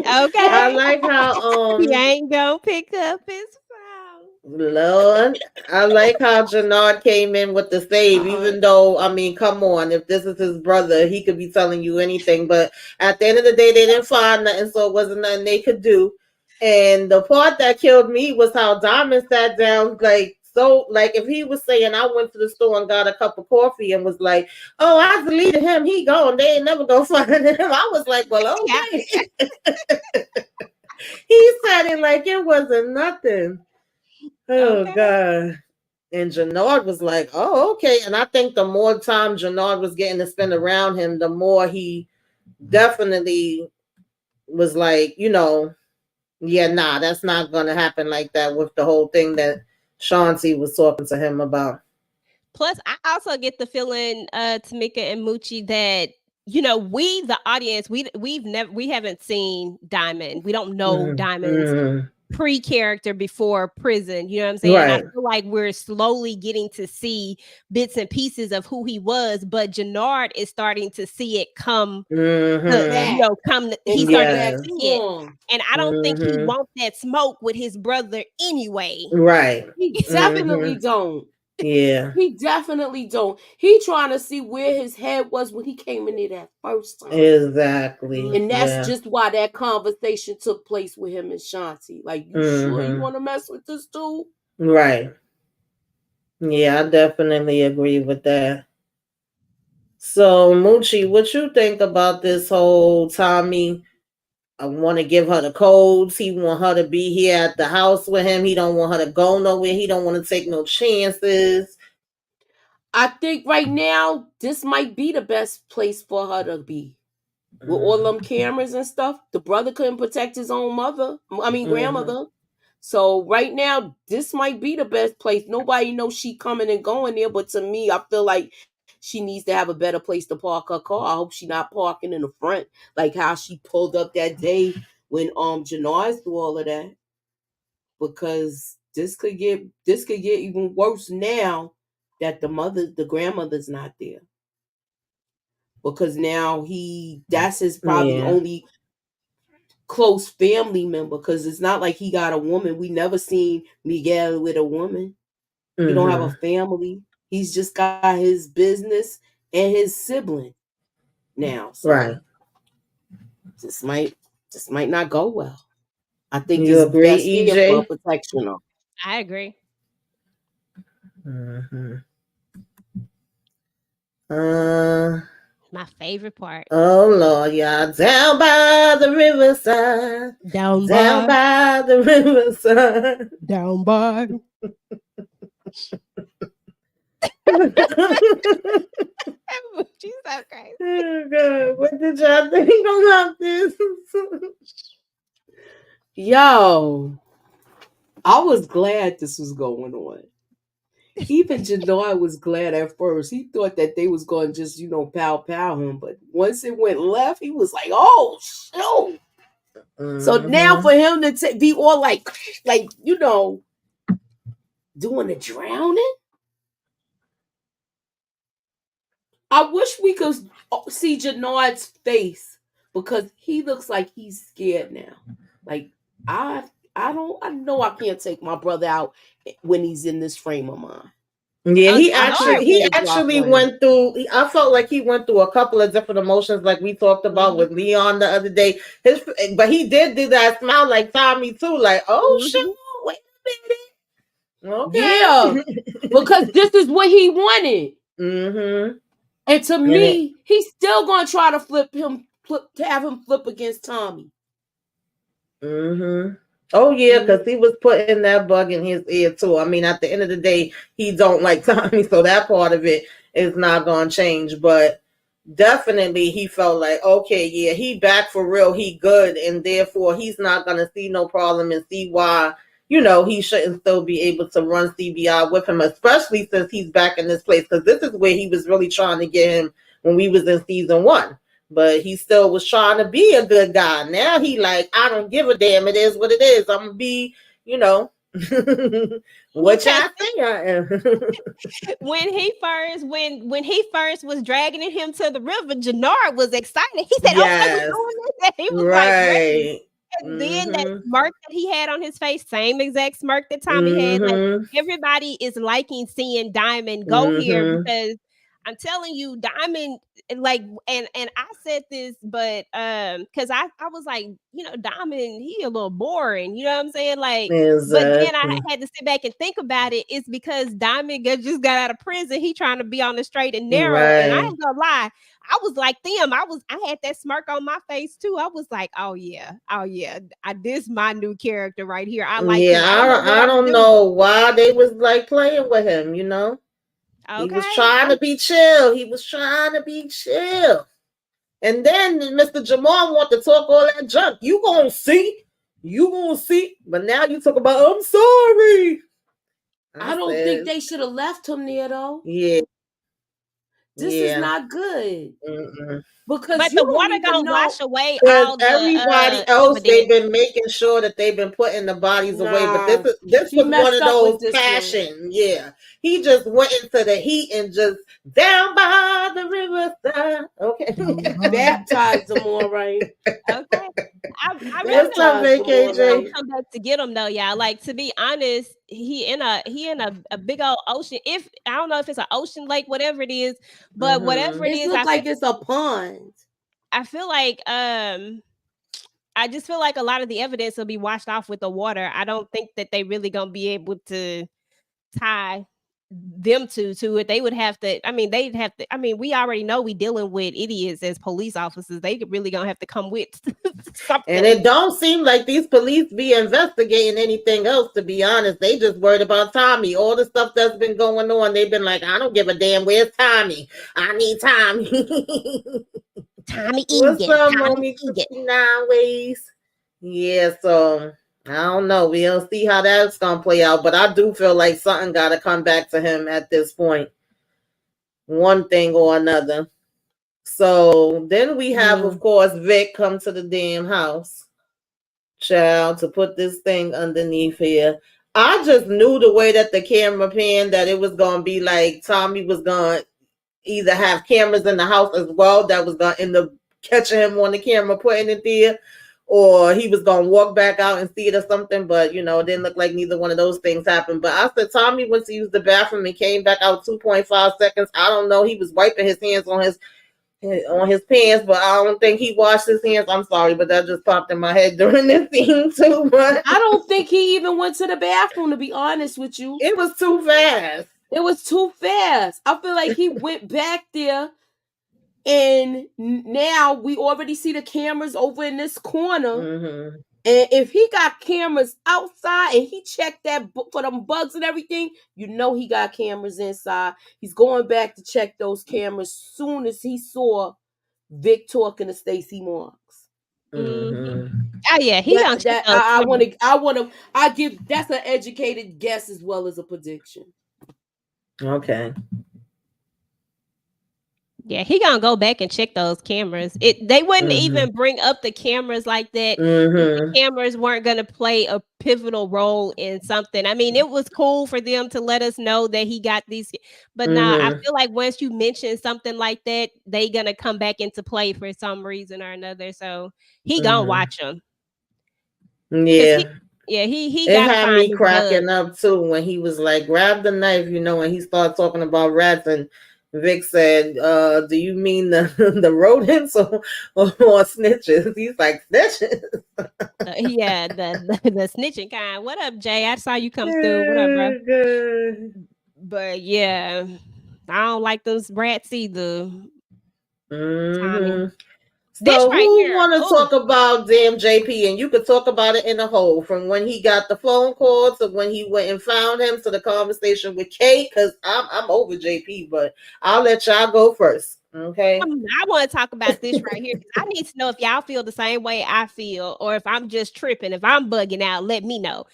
I like how he ain't gonna pick up his phone. Lord, I like how Jannard came in with the save, even though, I mean, come on, if this is his brother, he could be telling you anything. But at the end of the day, they didn't find nothing, so it wasn't nothing they could do. And the part that killed me was how Diamond sat down, if he was saying, I went to the store and got a cup of coffee and was like, oh, I deleted him, he gone, they ain't never gonna find him. I was like, well, okay. He said it like it wasn't nothing. Oh, God. And Jannard was like, oh, okay. And I think the more time Jannard was getting to spend around him, the more he definitely was like, yeah, nah, that's not going to happen like that, with the whole thing that Shanti was talking to him about. Plus, I also get the feeling, Tamika and Moochie, that we, the audience, we haven't seen Diamond. We don't know Diamond's pre-character before prison. You know what I'm saying? Right. I feel like we're slowly getting to see bits and pieces of who he was, but Jannard is starting to see it come. He's starting to see it, and I don't think he wants that smoke with his brother anyway. Right? He definitely don't. Yeah, he definitely don't. He trying to see where his head was when he came in there that first time. Exactly. And that's just why that conversation took place with him and Shanti. Like, you sure you want to mess with this dude? Right. Yeah, I definitely agree with that. So, Moochie, what you think about this whole Tommy? I want to give her the codes. He want her to be here at the house with him. He don't want her to go nowhere. He don't want to take no chances. I think right now, this might be the best place for her to be. With all them cameras and stuff. The brother couldn't protect his own grandmother. So right now, this might be the best place. Nobody knows she coming and going there. But to me, I feel like she needs to have a better place to park her car. I hope she's not parking in the front, like how she pulled up that day when Jannard's through all of that. Because this could get even worse now that the grandmother's not there. Because now that's his probably only close family member, because it's not like he got a woman. We never seen Miguel with a woman. He don't have a family. He's just got his business and his sibling now. So Right. This might not go well. I think You it's agree, best here for EJ? protection of. I agree. My favorite part. Oh Lord, yeah, down by the riverside, Down by the riverside. Down by. She's so crazy. Oh God, what did y'all think about this? Yo, I was glad this was going on. Even Jannard was glad at first. He thought that they was going to just, pow him. But once it went left, he was like, oh, shoot. So now for him to be all like, doing the drowning. I wish we could see Jannard's face, because he looks like he's scared now. Like, I know I can't take my brother out when he's in this frame of mind. Yeah, he actually went through. I felt like he went through a couple of different emotions, like we talked about with Leon the other day. But he did do that smile like Tommy too, like, oh shit, wait a minute. Okay. Yeah, because this is what he wanted. And to me, he's still gonna try to have him flip against Tommy. Oh yeah, because he was putting that bug in his ear too. I mean, at the end of the day, he don't like Tommy, so that part of it is not gonna change. But definitely, he felt like, okay, yeah, he back for real, he good, and therefore he's not gonna see no problem and see why, he shouldn't still be able to run CBI with him, especially since he's back in this place. Because this is where he was really trying to get him when we was in season 1. But he still was trying to be a good guy. Now he like, I don't give a damn. It is what it is. I'm gonna be, what y'all think I am. when he first was dragging him to the river, Jannard was excited. He said, yes. "Oh, my God, he was right. Like, and then that smirk that he had on his face, same exact smirk that Tommy had. Like, everybody is liking seeing Diamond go here, because I'm telling you, Diamond, like, and I said this, but because I was like, Diamond, he a little boring, you know what I'm saying? Like, exactly. But then I had to sit back and think about it. It's because Diamond just got out of prison. He trying to be on the straight and narrow. Right. And I ain't gonna lie, I was like them. I had that smirk on my face too. I was like, oh yeah. This my new character right here. I like. Yeah, I don't know why they was like playing with him. Okay. He was trying to be chill. And then Mr. Jamal want to talk all that junk. You gonna see. But now you talk about, I'm sorry. I don't think they should have left him there though. Yeah. This is not good. Because but the water gonna wash away all everybody else. They've been making sure that they've been putting the bodies away. But this was one of those passion. Yeah, he just went into the heat and just down by the riverside. Okay, baptized them all right. Okay, I really come back to get him though, y'all. Like, to be honest, he in a big old ocean. If I don't know if it's an ocean, lake, whatever it is, but whatever it is, looks like it's a pond. I feel like I just feel like a lot of the evidence will be washed off with the water. I don't think that they really gonna be able to tie them to it. They would have to. I mean, they'd have to. I mean, we already know we dealing with idiots as police officers. They really gonna have to come with something. And it don't seem like these police be investigating anything else. To be honest, they just worried about Tommy. All the stuff that's been going on, they've been like, I don't give a damn. Where's Tommy? I need Tommy. Tommy What's up, Monique? 59 ways. Yeah, so I don't know. We'll see how that's gonna play out, but I do feel like something gotta come back to him at this point. One thing or another. So then we have, of course, Vic come to the damn house. Child, to put this thing underneath here. I just knew the way that the camera panned that it was gonna be like Tommy was gonna either have cameras in the house as well that was gonna end up catching him on the camera, putting it there, or he was gonna walk back out and see it or something. But it didn't look like neither one of those things happened. But I said Tommy went to use the bathroom and came back out 2.5 seconds. I don't know. He was wiping his hands on his pants, but I don't think he washed his hands. I'm sorry, but that just popped in my head during this scene too. But I don't think he even went to the bathroom, to be honest with you. it was too fast. It was too fast. I feel like he went back there, and now we already see the cameras over in this corner. Mm-hmm. And if he got cameras outside and he checked that for them bugs and everything, he got cameras inside. He's going back to check those cameras soon as he saw Vic talking to Stacey Marks. Mm-hmm. Oh yeah, he gonna check those I give that's an educated guess as well as a prediction. Okay. Yeah, he gonna go back and check those cameras. They wouldn't even bring up the cameras like that. The cameras weren't gonna play a pivotal role in something. I mean, it was cool for them to let us know that he got these, but now I feel like once you mention something like that, they gonna come back into play for some reason or another. So he gonna watch them. Yeah. He it got had me cracking up too when he was like, grab the knife, when he started talking about rats, and Vic said, do you mean the rodents or snitches? He's like, snitches. Yeah, the snitching kind. What up, Jay? I saw you come through. What up, bro? Good. But yeah, I don't like those rats either. Mm-hmm. This So right who here. want to talk about damn JP? And you could talk about it in a whole, from when he got the phone call to when he went and found him to the conversation with Kate, because I'm over JP, but I'll let y'all go first. Okay. I want to talk about this right here. I need to know if y'all feel the same way I feel, or if I'm just tripping. If I'm bugging out, let me know.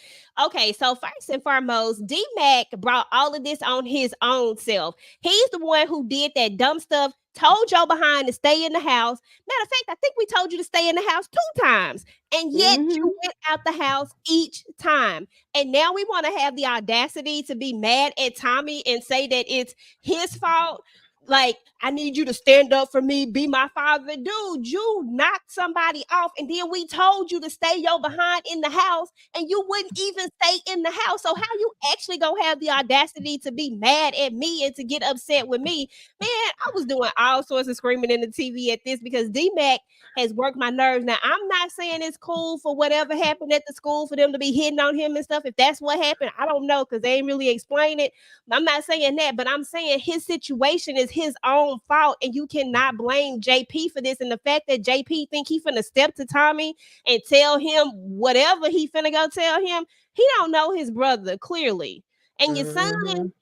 Okay, so first and foremost, D-Mac brought all of this on his own self. He's the one who did that dumb stuff, told y'all behind to stay in the house. Matter of fact, I think we told you to stay in the house 2 times, and yet you went out the house each time. And now we want to have the audacity to be mad at Tommy and say that it's his fault. Like, I need you to stand up for me, be my father. Dude, you knocked somebody off, and then we told you to stay your behind in the house, and you wouldn't even stay in the house. So how you actually gonna have the audacity to be mad at me and to get upset with me? Man, I was doing all sorts of screaming in the TV at this because D-Mac has worked my nerves. Now, I'm not saying it's cool for whatever happened at the school for them to be hitting on him and stuff. If that's what happened, I don't know, because they ain't really explain it. I'm not saying that, but I'm saying his situation is his own fault, and you cannot blame JP for this. And the fact that JP think he finna step to Tommy and tell him whatever he finna go tell him, he don't know his brother clearly. And your son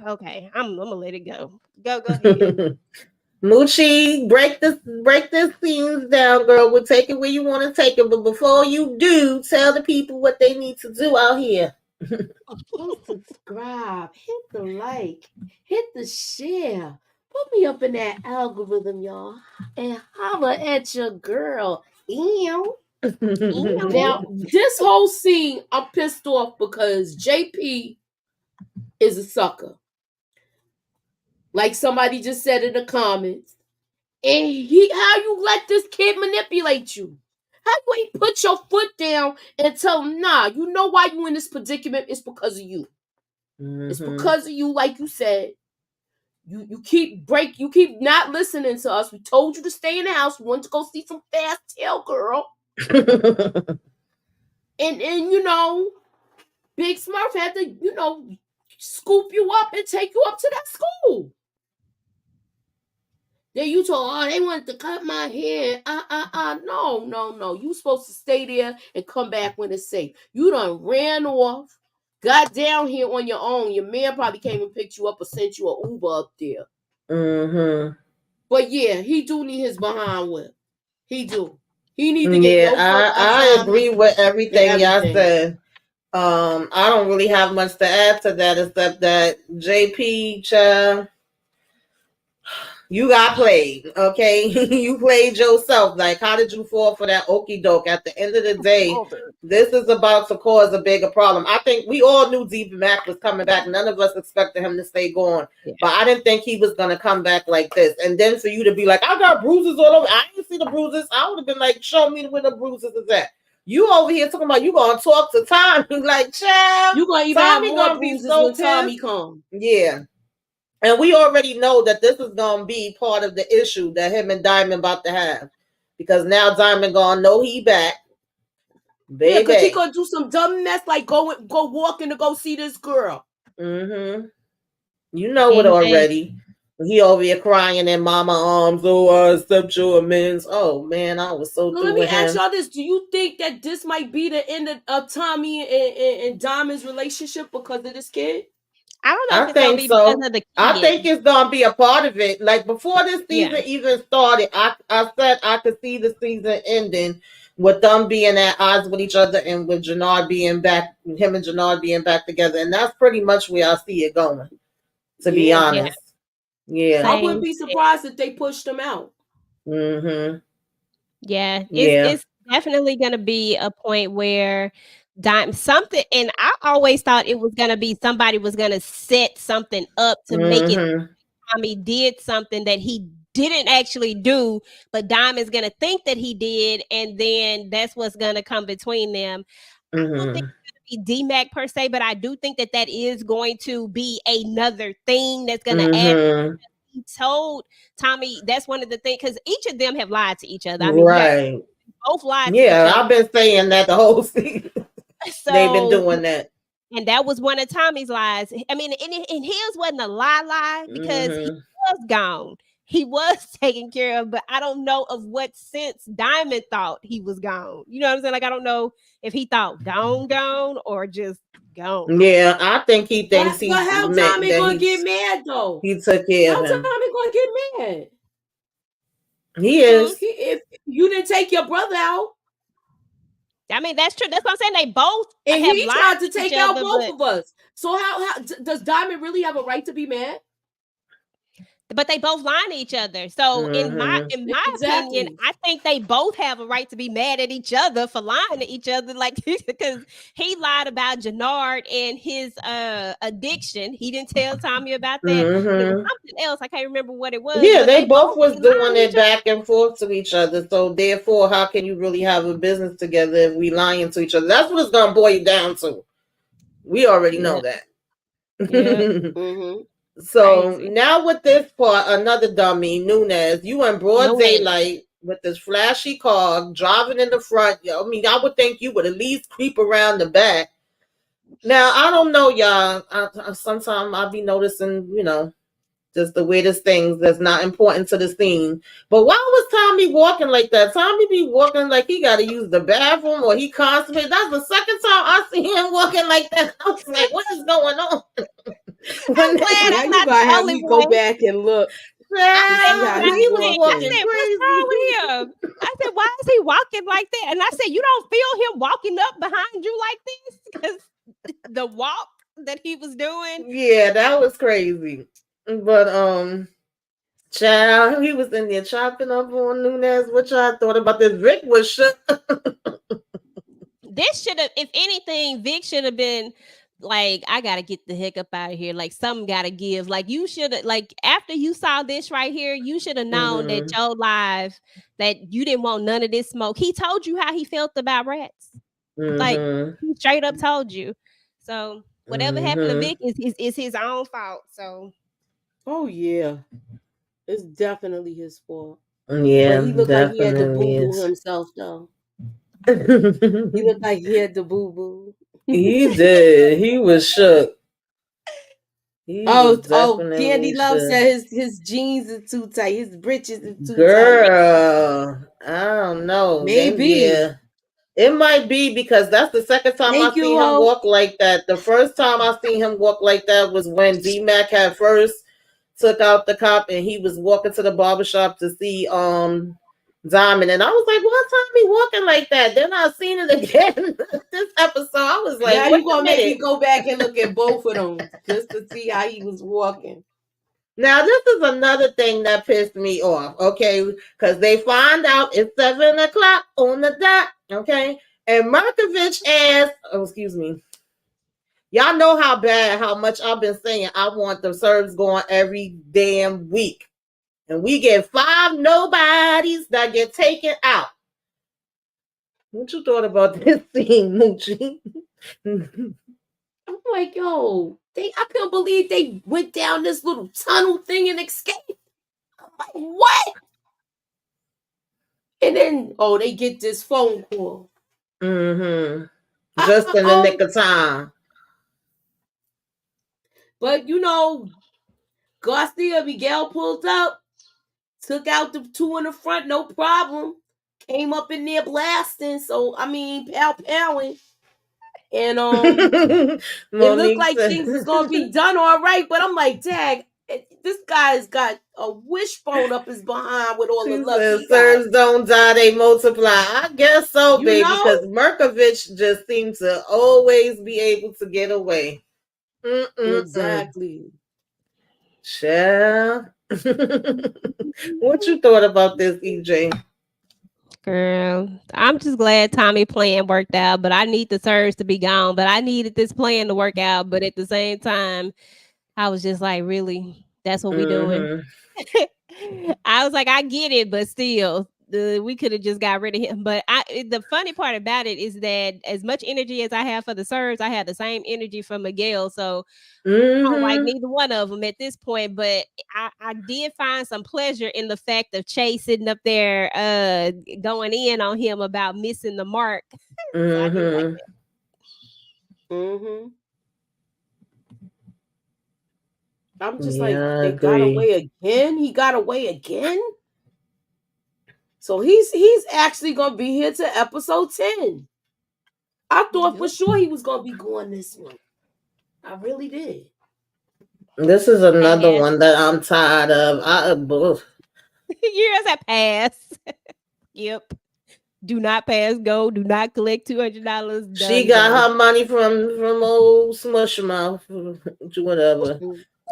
okay, I'm gonna let it go. Go ahead. Moochie, break this scenes down, girl. We'll take it where you want to take it, but before you do, tell the people what they need to do out here. Subscribe, hit the like, hit the share, put me up in that algorithm, y'all, and holler at your girl. Ew. Now, this whole scene, I'm pissed off because JP is a sucker. Like somebody just said in the comments. And how you let this kid manipulate you? How you ain't put your foot down and tell him, nah, you know why you in this predicament? It's because of you. It's because of you, like you said. You keep not listening to us. We told you to stay in the house. We wanted to go see some Fast Tail Girl. and Big Smurf had to, scoop you up and take you up to that school. Then you told, they wanted to cut my hair. No. You supposed to stay there and come back when it's safe. You done ran off, got down here on your own. Your man probably came and picked you up or sent you an Uber up there. But yeah, he do need his behind whip. He do. He need to get I agree with everything y'all said. I don't really have much to add to that except that JP, You got played, okay? You played yourself. Like, how did you fall for that okie doke? At the end of the day, this is about to cause a bigger problem. I think we all knew D-Mac was coming back. None of us expected him to stay gone. Yeah. But I didn't think he was going to come back like this. And then for you to be like, I got bruises all over. I didn't see the bruises. I would have been like, show me where the bruises is at. You over here talking about you going to talk to Tommy. Like, child. You going to even Tommy have more gonna be bruises so when Tommy pissed. come. Yeah. And we already know that this is going to be part of the issue that him and Diamond about to have. Because now Diamond going to know he back. Baby. Yeah, because he going to do some dumb mess like go walking to go see this girl. Mm-hmm. You know it already. He over here crying in mama arms. Oh, I accept your amends. Oh, man, I was so let me ask y'all this. Do you think that this might be the end of Tommy and Diamond's relationship because of this kid? I don't know. I think so. I think it's gonna be a part of it. Like before this season even started, I said I could see the season ending with them being at odds with each other and with Jannard being back, him and Jannard being back together, and that's pretty much where I see it going. To be honest, yeah. I wouldn't be surprised if they pushed him out. Mm-hmm. Yeah, it's definitely gonna be a point where something, and I always thought it was gonna be somebody was gonna set something up to make it. Tommy did something that he didn't actually do, but Diamond's gonna think that he did, and then that's what's gonna come between them. I don't think it's gonna be D-Mac per se, but I do think that is going to be another thing that's gonna add. He told Tommy that's one of the things because each of them have lied to each other. I mean, right. Both lied. Yeah, I've been saying that the whole season. So, they've been doing that. And that was one of Tommy's lies. I mean, and his wasn't a lie because he was gone. He was taken care of, but I don't know of what sense Diamond thought he was gone. You know what I'm saying? Like, I don't know if he thought gone or just gone. Yeah, I think he thinks he's. But how Tommy gonna get mad though? He took care of him. How Tommy gonna get mad? He is. If you didn't take your brother out. I mean, that's true. That's what I'm saying. They both and have he tried to take out both of us. So how does Diamond really have a right to be mad? But they both lie to each other. So in my opinion, I think they both have a right to be mad at each other for lying to each other. Like because he lied about Jannard and his addiction. He didn't tell Tommy about that. There was something else. I can't remember what it was. Yeah, they both was doing it back and forth to each other. So therefore, how can you really have a business together if we lying to each other? That's what it's gonna boil down to. We already know that. Yeah. So now with this part, another dummy, Nunez, you in broad daylight with this flashy car driving in the front. I mean, I would think you would at least creep around the back. Now, I don't know, y'all. Sometimes I'll be noticing, just the weirdest things that's not important to the scene. But why was Tommy walking like that? Tommy be walking like he got to use the bathroom or he constipated. That's the second time I see him walking like that. I was like, what is going on? I'm glad now you gotta have me go back and look. He was walking crazy. What's wrong with him? I said, why is he walking like that? And I said, you don't feel him walking up behind you like this? Because the walk that he was doing. Yeah, that was crazy. But child, he was in there chopping up on Nunez. What y'all thought about this? Vic was shook. This should have, if anything, Vic should have been like, I gotta get the heck up out of here. Like, something gotta give. Like, you should have, like, after you saw this right here, you should have known that your live, that you didn't want none of this smoke. He told you how he felt about rats. Like, he straight up told you. So whatever happened to Vic is his own fault. So oh yeah, it's definitely his fault. Yeah, but he looked like he had to boo-boo himself though. He looked like he had to boo-boo. He did. He was shook. Candy Love said his jeans are too tight. His britches are too tight. Girl, I don't know. Maybe. Yeah. It might be because that's the second time I seen him walk like that. The first time I seen him walk like that was when D-Mac had first took out the cop and he was walking to the barbershop to see Diamond. And I was like, why Tommy walking like that? Then I seen it again this episode. I was like, now you gonna make me go back and look at both of them just to see how he was walking. Now, this is another thing that pissed me off, okay? Because they find out it's 7 o'clock on the dot, okay? And Markovich asked, oh, excuse me. Y'all know how much I've been saying I want the serves going every damn week. And we get 5 nobodies that get taken out. What you thought about this scene, Moochie? I'm like, yo, I couldn't believe they went down this little tunnel thing and escaped. I'm like, what? And then, they get this phone call. Mm-hmm. Just in the nick of time. But, Garcia Miguel pulled up, took out the 2 in the front, no problem. Came up in there blasting. So, pow-powing. And it looked like things was going to be done all right. But I'm like, dang, this guy's got a wishbone up his behind with all the love. Serves don't die, they multiply. I guess so, baby, because Markovich just seems to always be able to get away. Exactly. Child. What you thought about this, EJ? Girl, I'm just glad Tommy plan worked out, but I need the serves to be gone. But I needed this plan to work out. But at the same time, I was just like, really? That's what we doing? I was like, I get it, but still, we could have just got rid of him. But the funny part about it is that as much energy as I have for the serves, I have the same energy for Miguel. So I don't like neither one of them at this point. But I did find some pleasure in the fact of Chase sitting up there going in on him about missing the mark. So I did like that. I'm just like, they got away again? He got away again? So he's actually going to be here to episode 10. I thought for sure he was going to be going this one. I really did. This is another one that I'm tired of. Years have passed. Yep. Do not pass go. Do not collect $200. She got her money from old Smush Mouth, whatever.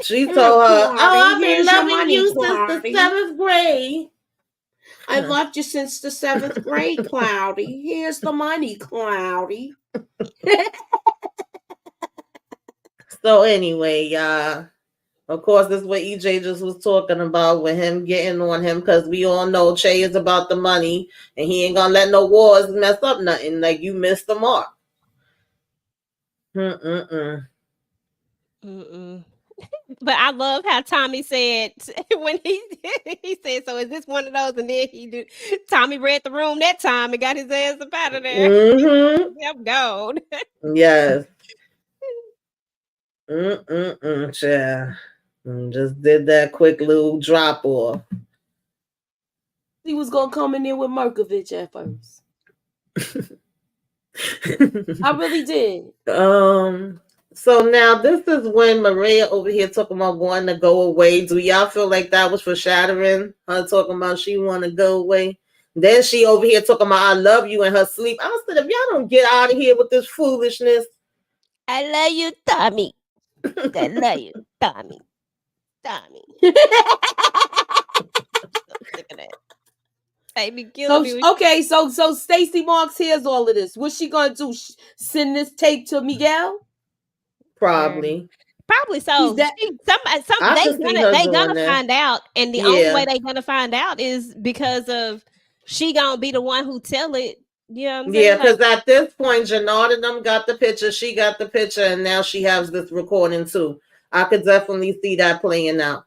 She told her, I've been loving you since the 7th grade. I loved you since the 7th grade, Cloudy. Here's the money, Cloudy. So anyway, y'all. Of course, this is what EJ just was talking about with him getting on him, because we all know Che is about the money and he ain't gonna let no wars mess up nothing. Like, you missed the mark. But I love how Tommy said when he said, so is this one of those? And then Tommy read the room that time and got his ass up out of there. I'm gone. Yes. Yeah. Just did that quick little drop off. He was gonna come in there with Markovich at first. I really did. So now this is when Maria over here talking about wanting to go away. Do y'all feel like that was foreshadowing? Her talking about she want to go away. Then she over here talking about I love you in her sleep. I said, if y'all don't get out of here with this foolishness. I love you, Tommy. I love you, Tommy. Tommy. Okay, so Stacey Marks hears all of this. What's she gonna do? Send this tape to Miguel? Probably so. They gonna find out, and the only way they gonna find out is because of she gonna be the one who tell it. You know what I'm saying? Yeah, because at this point, Jannard and them got the picture. She got the picture, and now she has this recording too. I could definitely see that playing out.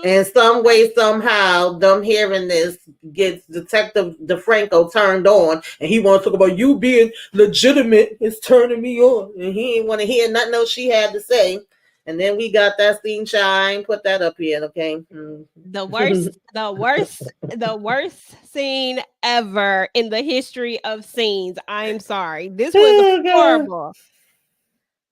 In some way, somehow, them hearing this gets Detective DeFranco turned on, and he want to talk about you being legitimate. It's turning me on, and he ain't want to hear nothing else she had to say. And then we got that scene. I ain't put that up here, okay? The worst scene ever in the history of scenes. I'm sorry. This was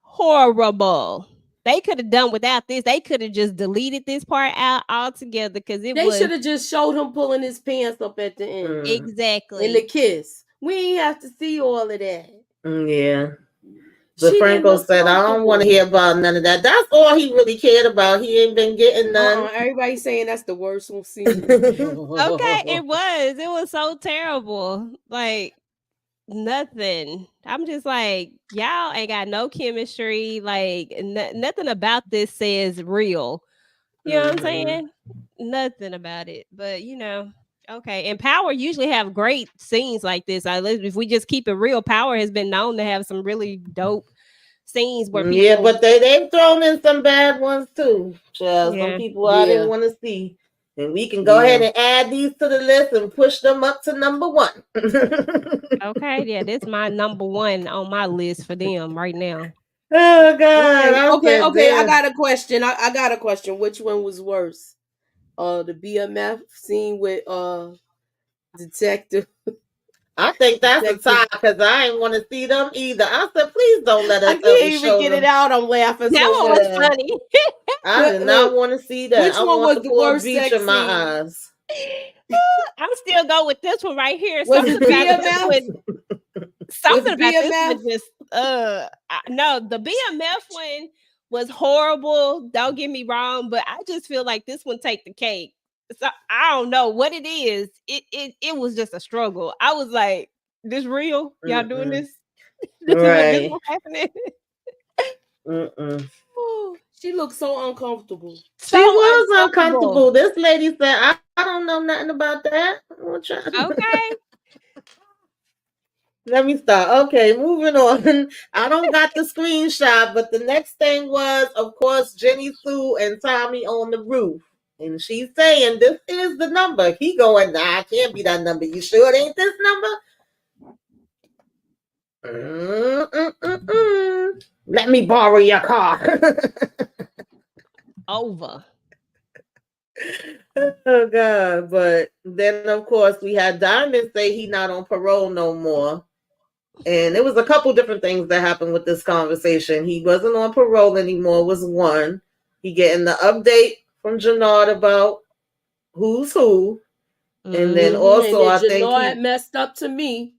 horrible. They could have done without this. They could have just deleted this part out altogether because they should have just showed him pulling his pants up at the end. Exactly. And the kiss. We ain't have to see all of that. Yeah. So She didn't Franco look said, I don't want to comfortable. hear about none of that. That's all he really cared about. He ain't been getting none. Everybody saying that's the worst scene. Okay, it was so terrible. Like nothing. I'm just like, y'all ain't got no chemistry. Like nothing about this says real. You know what I'm saying? Nothing about it. But okay. And Power usually have great scenes like this. If we just keep it real, Power has been known to have some really dope scenes where people. Yeah, but they've thrown in some bad ones too. Some people I didn't want to see. And we can go ahead and add these to the list and push them up to number 1. Okay, yeah, this is my number 1 on my list for them right now. Oh God. Right. Okay. I got a question. I got a question. Which one was worse? The BMF scene with Detective. I think that's a tie because I ain't want to see them either. I said, please don't let us. I can't even get it out. I'm laughing. That one was funny. I did not want to see that. Which one was the worst beach in my eyes? I'm still going with this one right here. Was Something the BMF? Something about this one just no, the BMF one was horrible. Don't get me wrong, but I just feel like this one take the cake. So I don't know what it is. It was just a struggle. I was like, this real? Y'all doing this? Right. This what's happening? She looked so uncomfortable. She was uncomfortable. This lady said, I don't know nothing about that. Okay. Let me start. Okay, moving on. I don't got the screenshot, but the next thing was, of course, Jenny Sue and Tommy on the roof. And she's saying, this is the number. He going, nah, it can't be that number. You sure it ain't this number? Let me borrow your car. Over. Oh, God. But then, of course, we had Diamond say he not on parole no more. And there was a couple different things that happened with this conversation. He wasn't on parole anymore, was one. He getting the update from Jannard about who's who. And then also I think Jannard messed up to me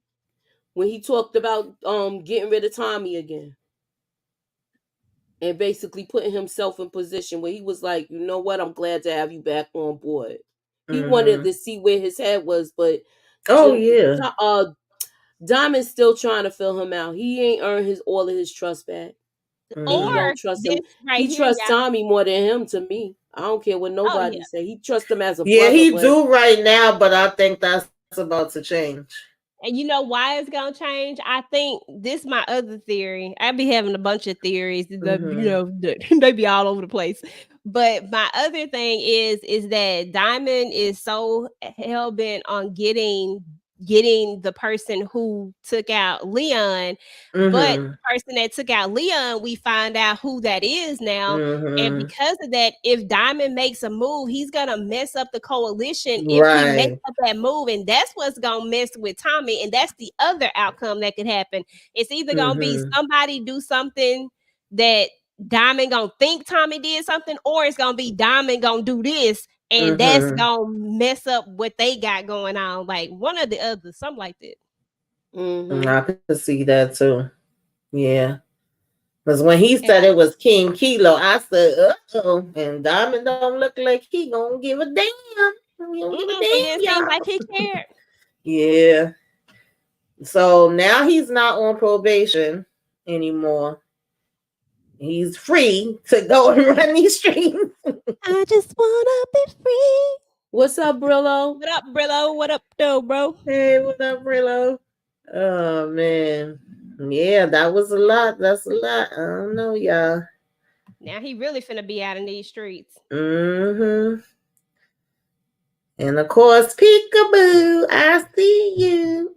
when he talked about getting rid of Tommy again. And basically putting himself in position where he was like, you know what, I'm glad to have you back on board. He wanted to see where his head was, but Diamond's still trying to fill him out. He ain't earned all of his trust back. Or he don't trust him. Right he trusts Tommy more than him to me. I don't care what nobody say. He trusts him as a brother. Yeah, he do right now, but I think that's about to change. And you know why it's gonna change? I think this my other theory. I be having a bunch of theories that they be all over the place. But my other thing is that Diamond is so hell bent on getting the person who took out Leon, but the person that took out Leon, we find out who that is now. And because of that, if Diamond makes a move, he's gonna mess up the coalition if he makes up that move, and that's what's gonna mess with Tommy. And that's the other outcome that could happen. It's either gonna be somebody do something that Diamond gonna think Tommy did something, or it's gonna be Diamond gonna do this. And that's gonna mess up what they got going on, like one or the other, something like that. I could see that too. Yeah, because when he said it was King Kilo, I said, "Uh-oh," and Diamond don't look like he gonna give a damn. He don't give a damn. Seems like he cared. Yeah. So now he's not on probation anymore. He's free to go and run these streets. I just wanna be free. What's up, Brillo? What up, Brillo? What up, though, bro? Hey, what up, Brillo? Oh, man. Yeah, that was a lot. That's a lot. I don't know, y'all. Now he really finna be out in these streets. And of course, peekaboo, I see you.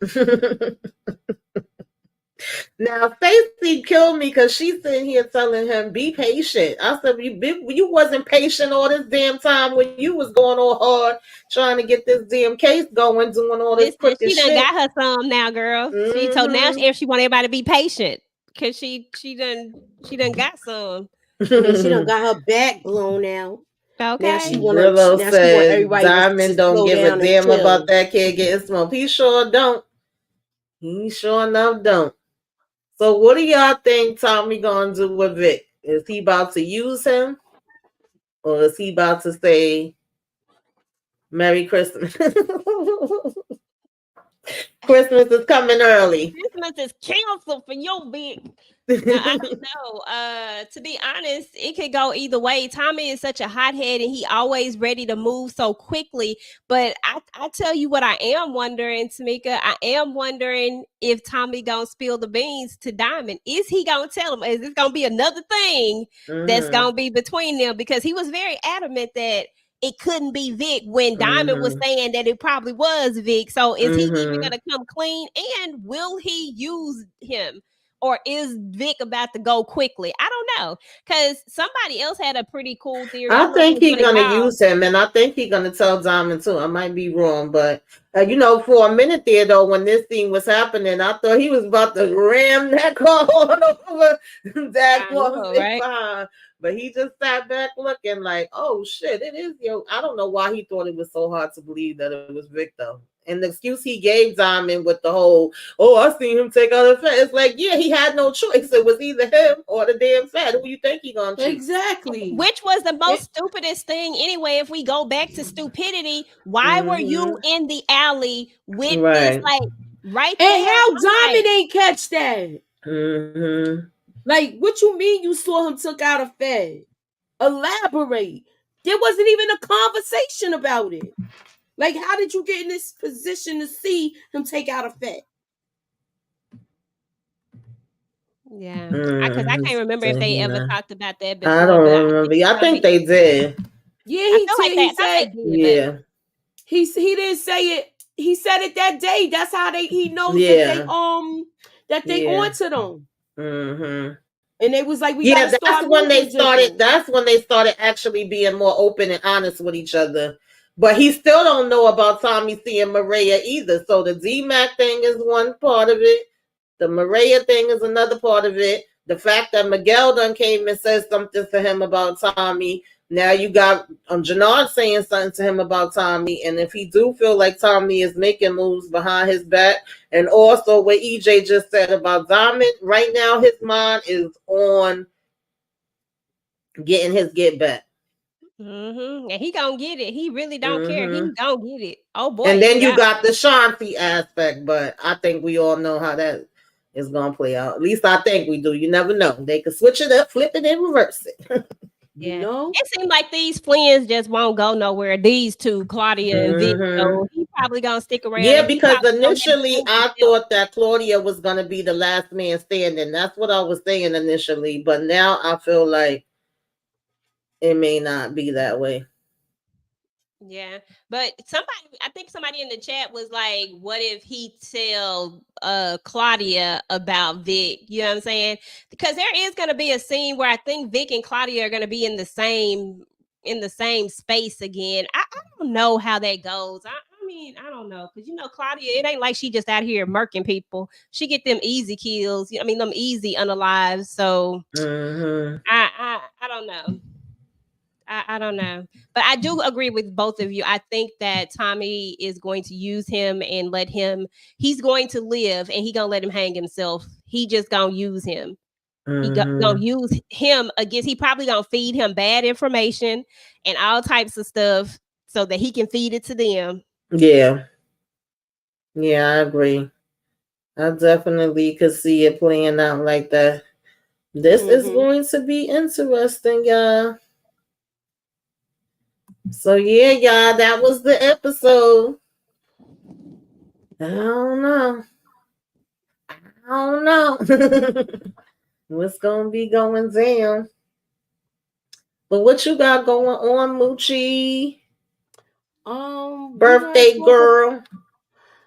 Now, Stacey killed me because she's sitting here telling him, be patient. I said, you wasn't patient all this damn time when you was going all hard trying to get this damn case going, doing all this crooked shit. She done got her some now, girl. She told now if she want everybody to be patient because she done got some. She done got her back blown out. Okay. Now she want everybody Diamond don't give a damn about that kid getting smoked. He sure don't. He sure enough don't. So what do y'all think Tommy gonna do with Vic? Is he about to use him? Or is he about to say Merry Christmas? Christmas is coming early. Christmas is canceled for your Vic. Now, I don't know. To be honest, it could go either way. Tommy is such a hothead and he always ready to move so quickly. But I tell you what I am wondering, Tamika. I am wondering if Tommy gonna spill the beans to Diamond. Is he gonna tell him? Is this gonna be another thing that's gonna be between them? Because he was very adamant that it couldn't be Vic when Diamond was saying that it probably was Vic. So is he even gonna come clean? And will he use him? Or is Vic about to go quickly? I don't know. Because somebody else had a pretty cool theory. I think he's going to use him, and I think he's going to tell Diamond too. I might be wrong, but for a minute there, though, when this thing was happening, I thought he was about to ram that car all over that right? But he just sat back looking like, oh shit, it is yo. I don't know why he thought it was so hard to believe that it was Vic, though. And the excuse he gave Diamond with the whole, I seen him take out a fat. It's like, yeah, he had no choice. It was either him or the damn fat. Who you think he gonna choose? Exactly. Which was the most stupidest thing anyway, if we go back to stupidity. Why were you in the alley with this, like, right there? And how Diamond ain't catch that? Like, what you mean you saw him took out a fed? Elaborate. There wasn't even a conversation about it. Like, how did you get in this position to see him take out a fed? Yeah, because I can't remember if they ever talked about that before. I don't remember. I think they did. Yeah, he said. Yeah, he didn't say it. He said it that day. That's how he knows that they onto them. And they was like, that's when they started. That's when they started actually being more open and honest with each other. But he still don't know about Tommy seeing Maria either. So the D-Mac thing is one part of it. The Maria thing is another part of it. The fact that Miguel done came and said something to him about Tommy. Now you got Jannard saying something to him about Tommy. And if he do feel like Tommy is making moves behind his back, and also what EJ just said about Diamond, right now his mind is on getting his get back. And he gonna get it. He really don't care. He gonna get it. Oh boy. And then you got the Shanti aspect, but I think we all know how that is gonna play out. At least I think we do. You never know. They could switch it up, flip it, and reverse it. Yeah. It seems like these Flynns just won't go nowhere. These two, Claudia and Vic, so he probably gonna stick around. Yeah, because initially I thought that Claudia was gonna be the last man standing. That's what I was saying initially, but now I feel like it may not be that way. Yeah, but I think somebody in the chat was like, what if he tell Claudia about Vic? You know what I'm saying? Because there is going to be a scene where I think Vic and Claudia are going to be in the same space again. I don't know how that goes. I mean, I don't know, because Claudia, it ain't like she just out here murking people. She get them easy kills. I mean, them easy unalive. So I don't know. I don't know, but I do agree with both of you. I think that Tommy is going to use him and he's going to live, and he gonna let him hang himself. He just gonna use him. He gonna use him against, he probably gonna feed him bad information and all types of stuff so that he can feed it to them. Yeah, I agree. I definitely could see it playing out like that. This is going to be interesting, y'all. So yeah, y'all, that was the episode. I don't know what's gonna be going down. But what you got going on, Moochie? Birthday girl.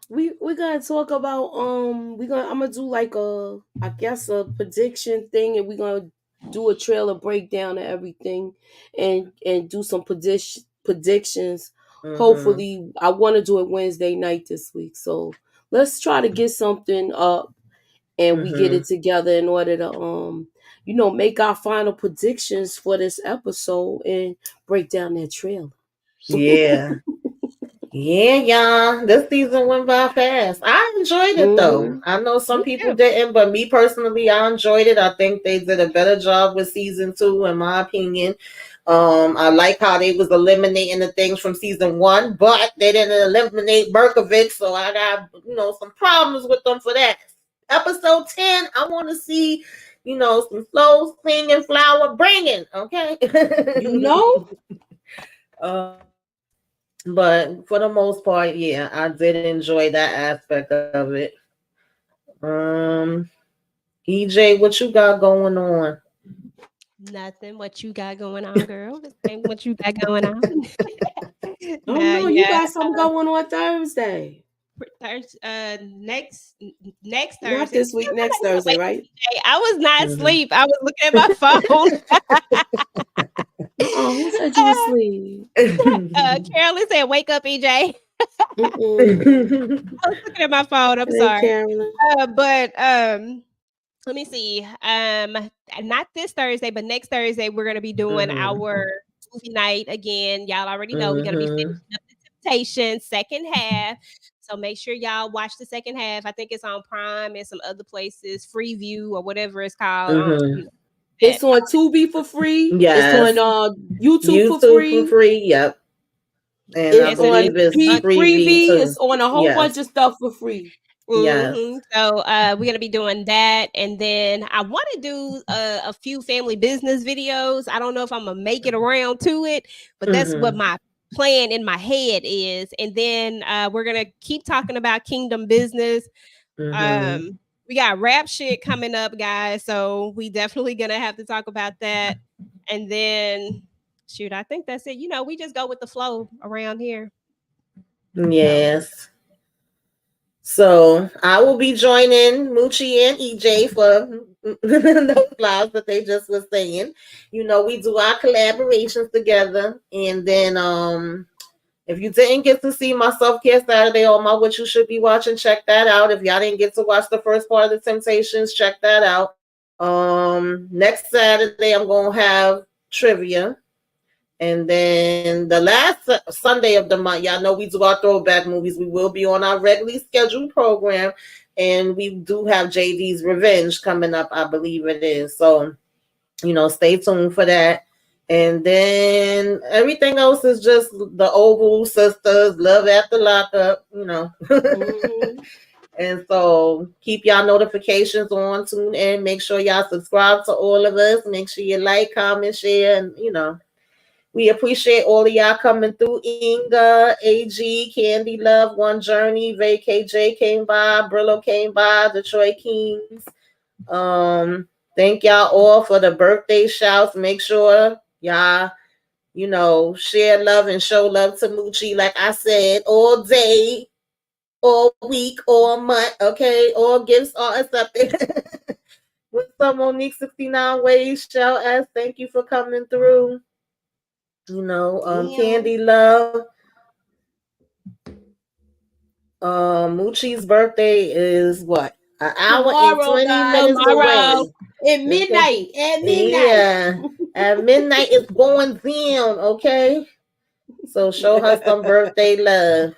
We're gonna talk about I'm gonna do like a prediction thing, and we're gonna do a trailer breakdown of everything and do some predictions. Hopefully, I want to do it Wednesday night this week, so let's try to get something up and we get it together in order to make our final predictions for this episode and break down that trailer. Yeah. Yeah, y'all. This season went by fast. I enjoyed it though. I know some Me people too. didn't, but me personally, I enjoyed it. I think they did a better job with season 2, in my opinion. I like how they was eliminating the things from season 1, but they didn't eliminate Berkovic, so I got some problems with them for that. Episode 10, I want to see some slow singing, flower bringing. Okay. uh, but for the most part, yeah, I did enjoy that aspect of it. EJ, what you got going on? Nothing. What you got going on, girl? The same what you got going on. Oh Nah, no, you yeah. got something going on Thursday. Next Not Thursday. this week, next You gotta Thursday, wake up, right? EJ. I was not Mhm. asleep. I was looking at my phone. Who said you was asleep? Carolyn said, "Wake up, EJ." Mm-mm. I was looking at my phone. I'm It ain't sorry. Carolyn. But let me see. Not this Thursday, but next Thursday we're gonna be doing our movie night again. Y'all already know we're gonna be finishing up The Temptation second half. So make sure y'all watch the second half. I think it's on Prime and some other places, Freeview or whatever it's called. It's on Tubi for free. Yes. It's on YouTube for free. Yep. And I It's on believe it's Freebie. too. It's on a whole bunch of stuff for free. Yes. So we're gonna be doing that, and then I want to do a few family business videos. I don't know if I'm gonna make it around to it, but that's what my plan in my head is. And then we're gonna keep talking about Kingdom Business. We got rap shit coming up, guys, so we definitely gonna have to talk about that. And then shoot, I think that's it. We just go with the flow around here. Yes. So I will be joining Moochie and EJ for those lives that they just was saying. We do our collaborations together, and then if you didn't get to see my self-care Saturday on my What You Should Be Watching, check that out. If y'all didn't get to watch the first part of The Temptations, check that out. Next Saturday I'm gonna have trivia. And then the last Sunday of the month, y'all know we do our throwback movies. We will be on our regularly scheduled program. And we do have JD's Revenge coming up, I believe it is. So, stay tuned for that. And then everything else is just the Oval Sisters, Love After Lockup, And so keep y'all notifications on, tune in, make sure y'all subscribe to all of us. Make sure you like, comment, share, and we appreciate all of y'all coming through. Inga, AG, Candy Love, One Journey, VKJ came by, Brillo came by, Detroit Kings. Thank y'all all for the birthday shouts. Make sure y'all, share love and show love to Moochie, like I said, all day, all week, all month, okay? All gifts are accepted. With some Monique 69 Ways shout us. Thank you for coming through. Candy Love. Moochie's birthday is what? An hour and 20 minutes away. At midnight. Yeah. At midnight it's going down, okay? So show her some birthday love.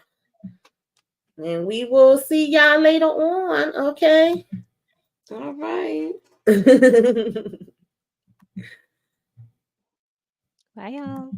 And we will see y'all later on, okay? All right. Bye, y'all.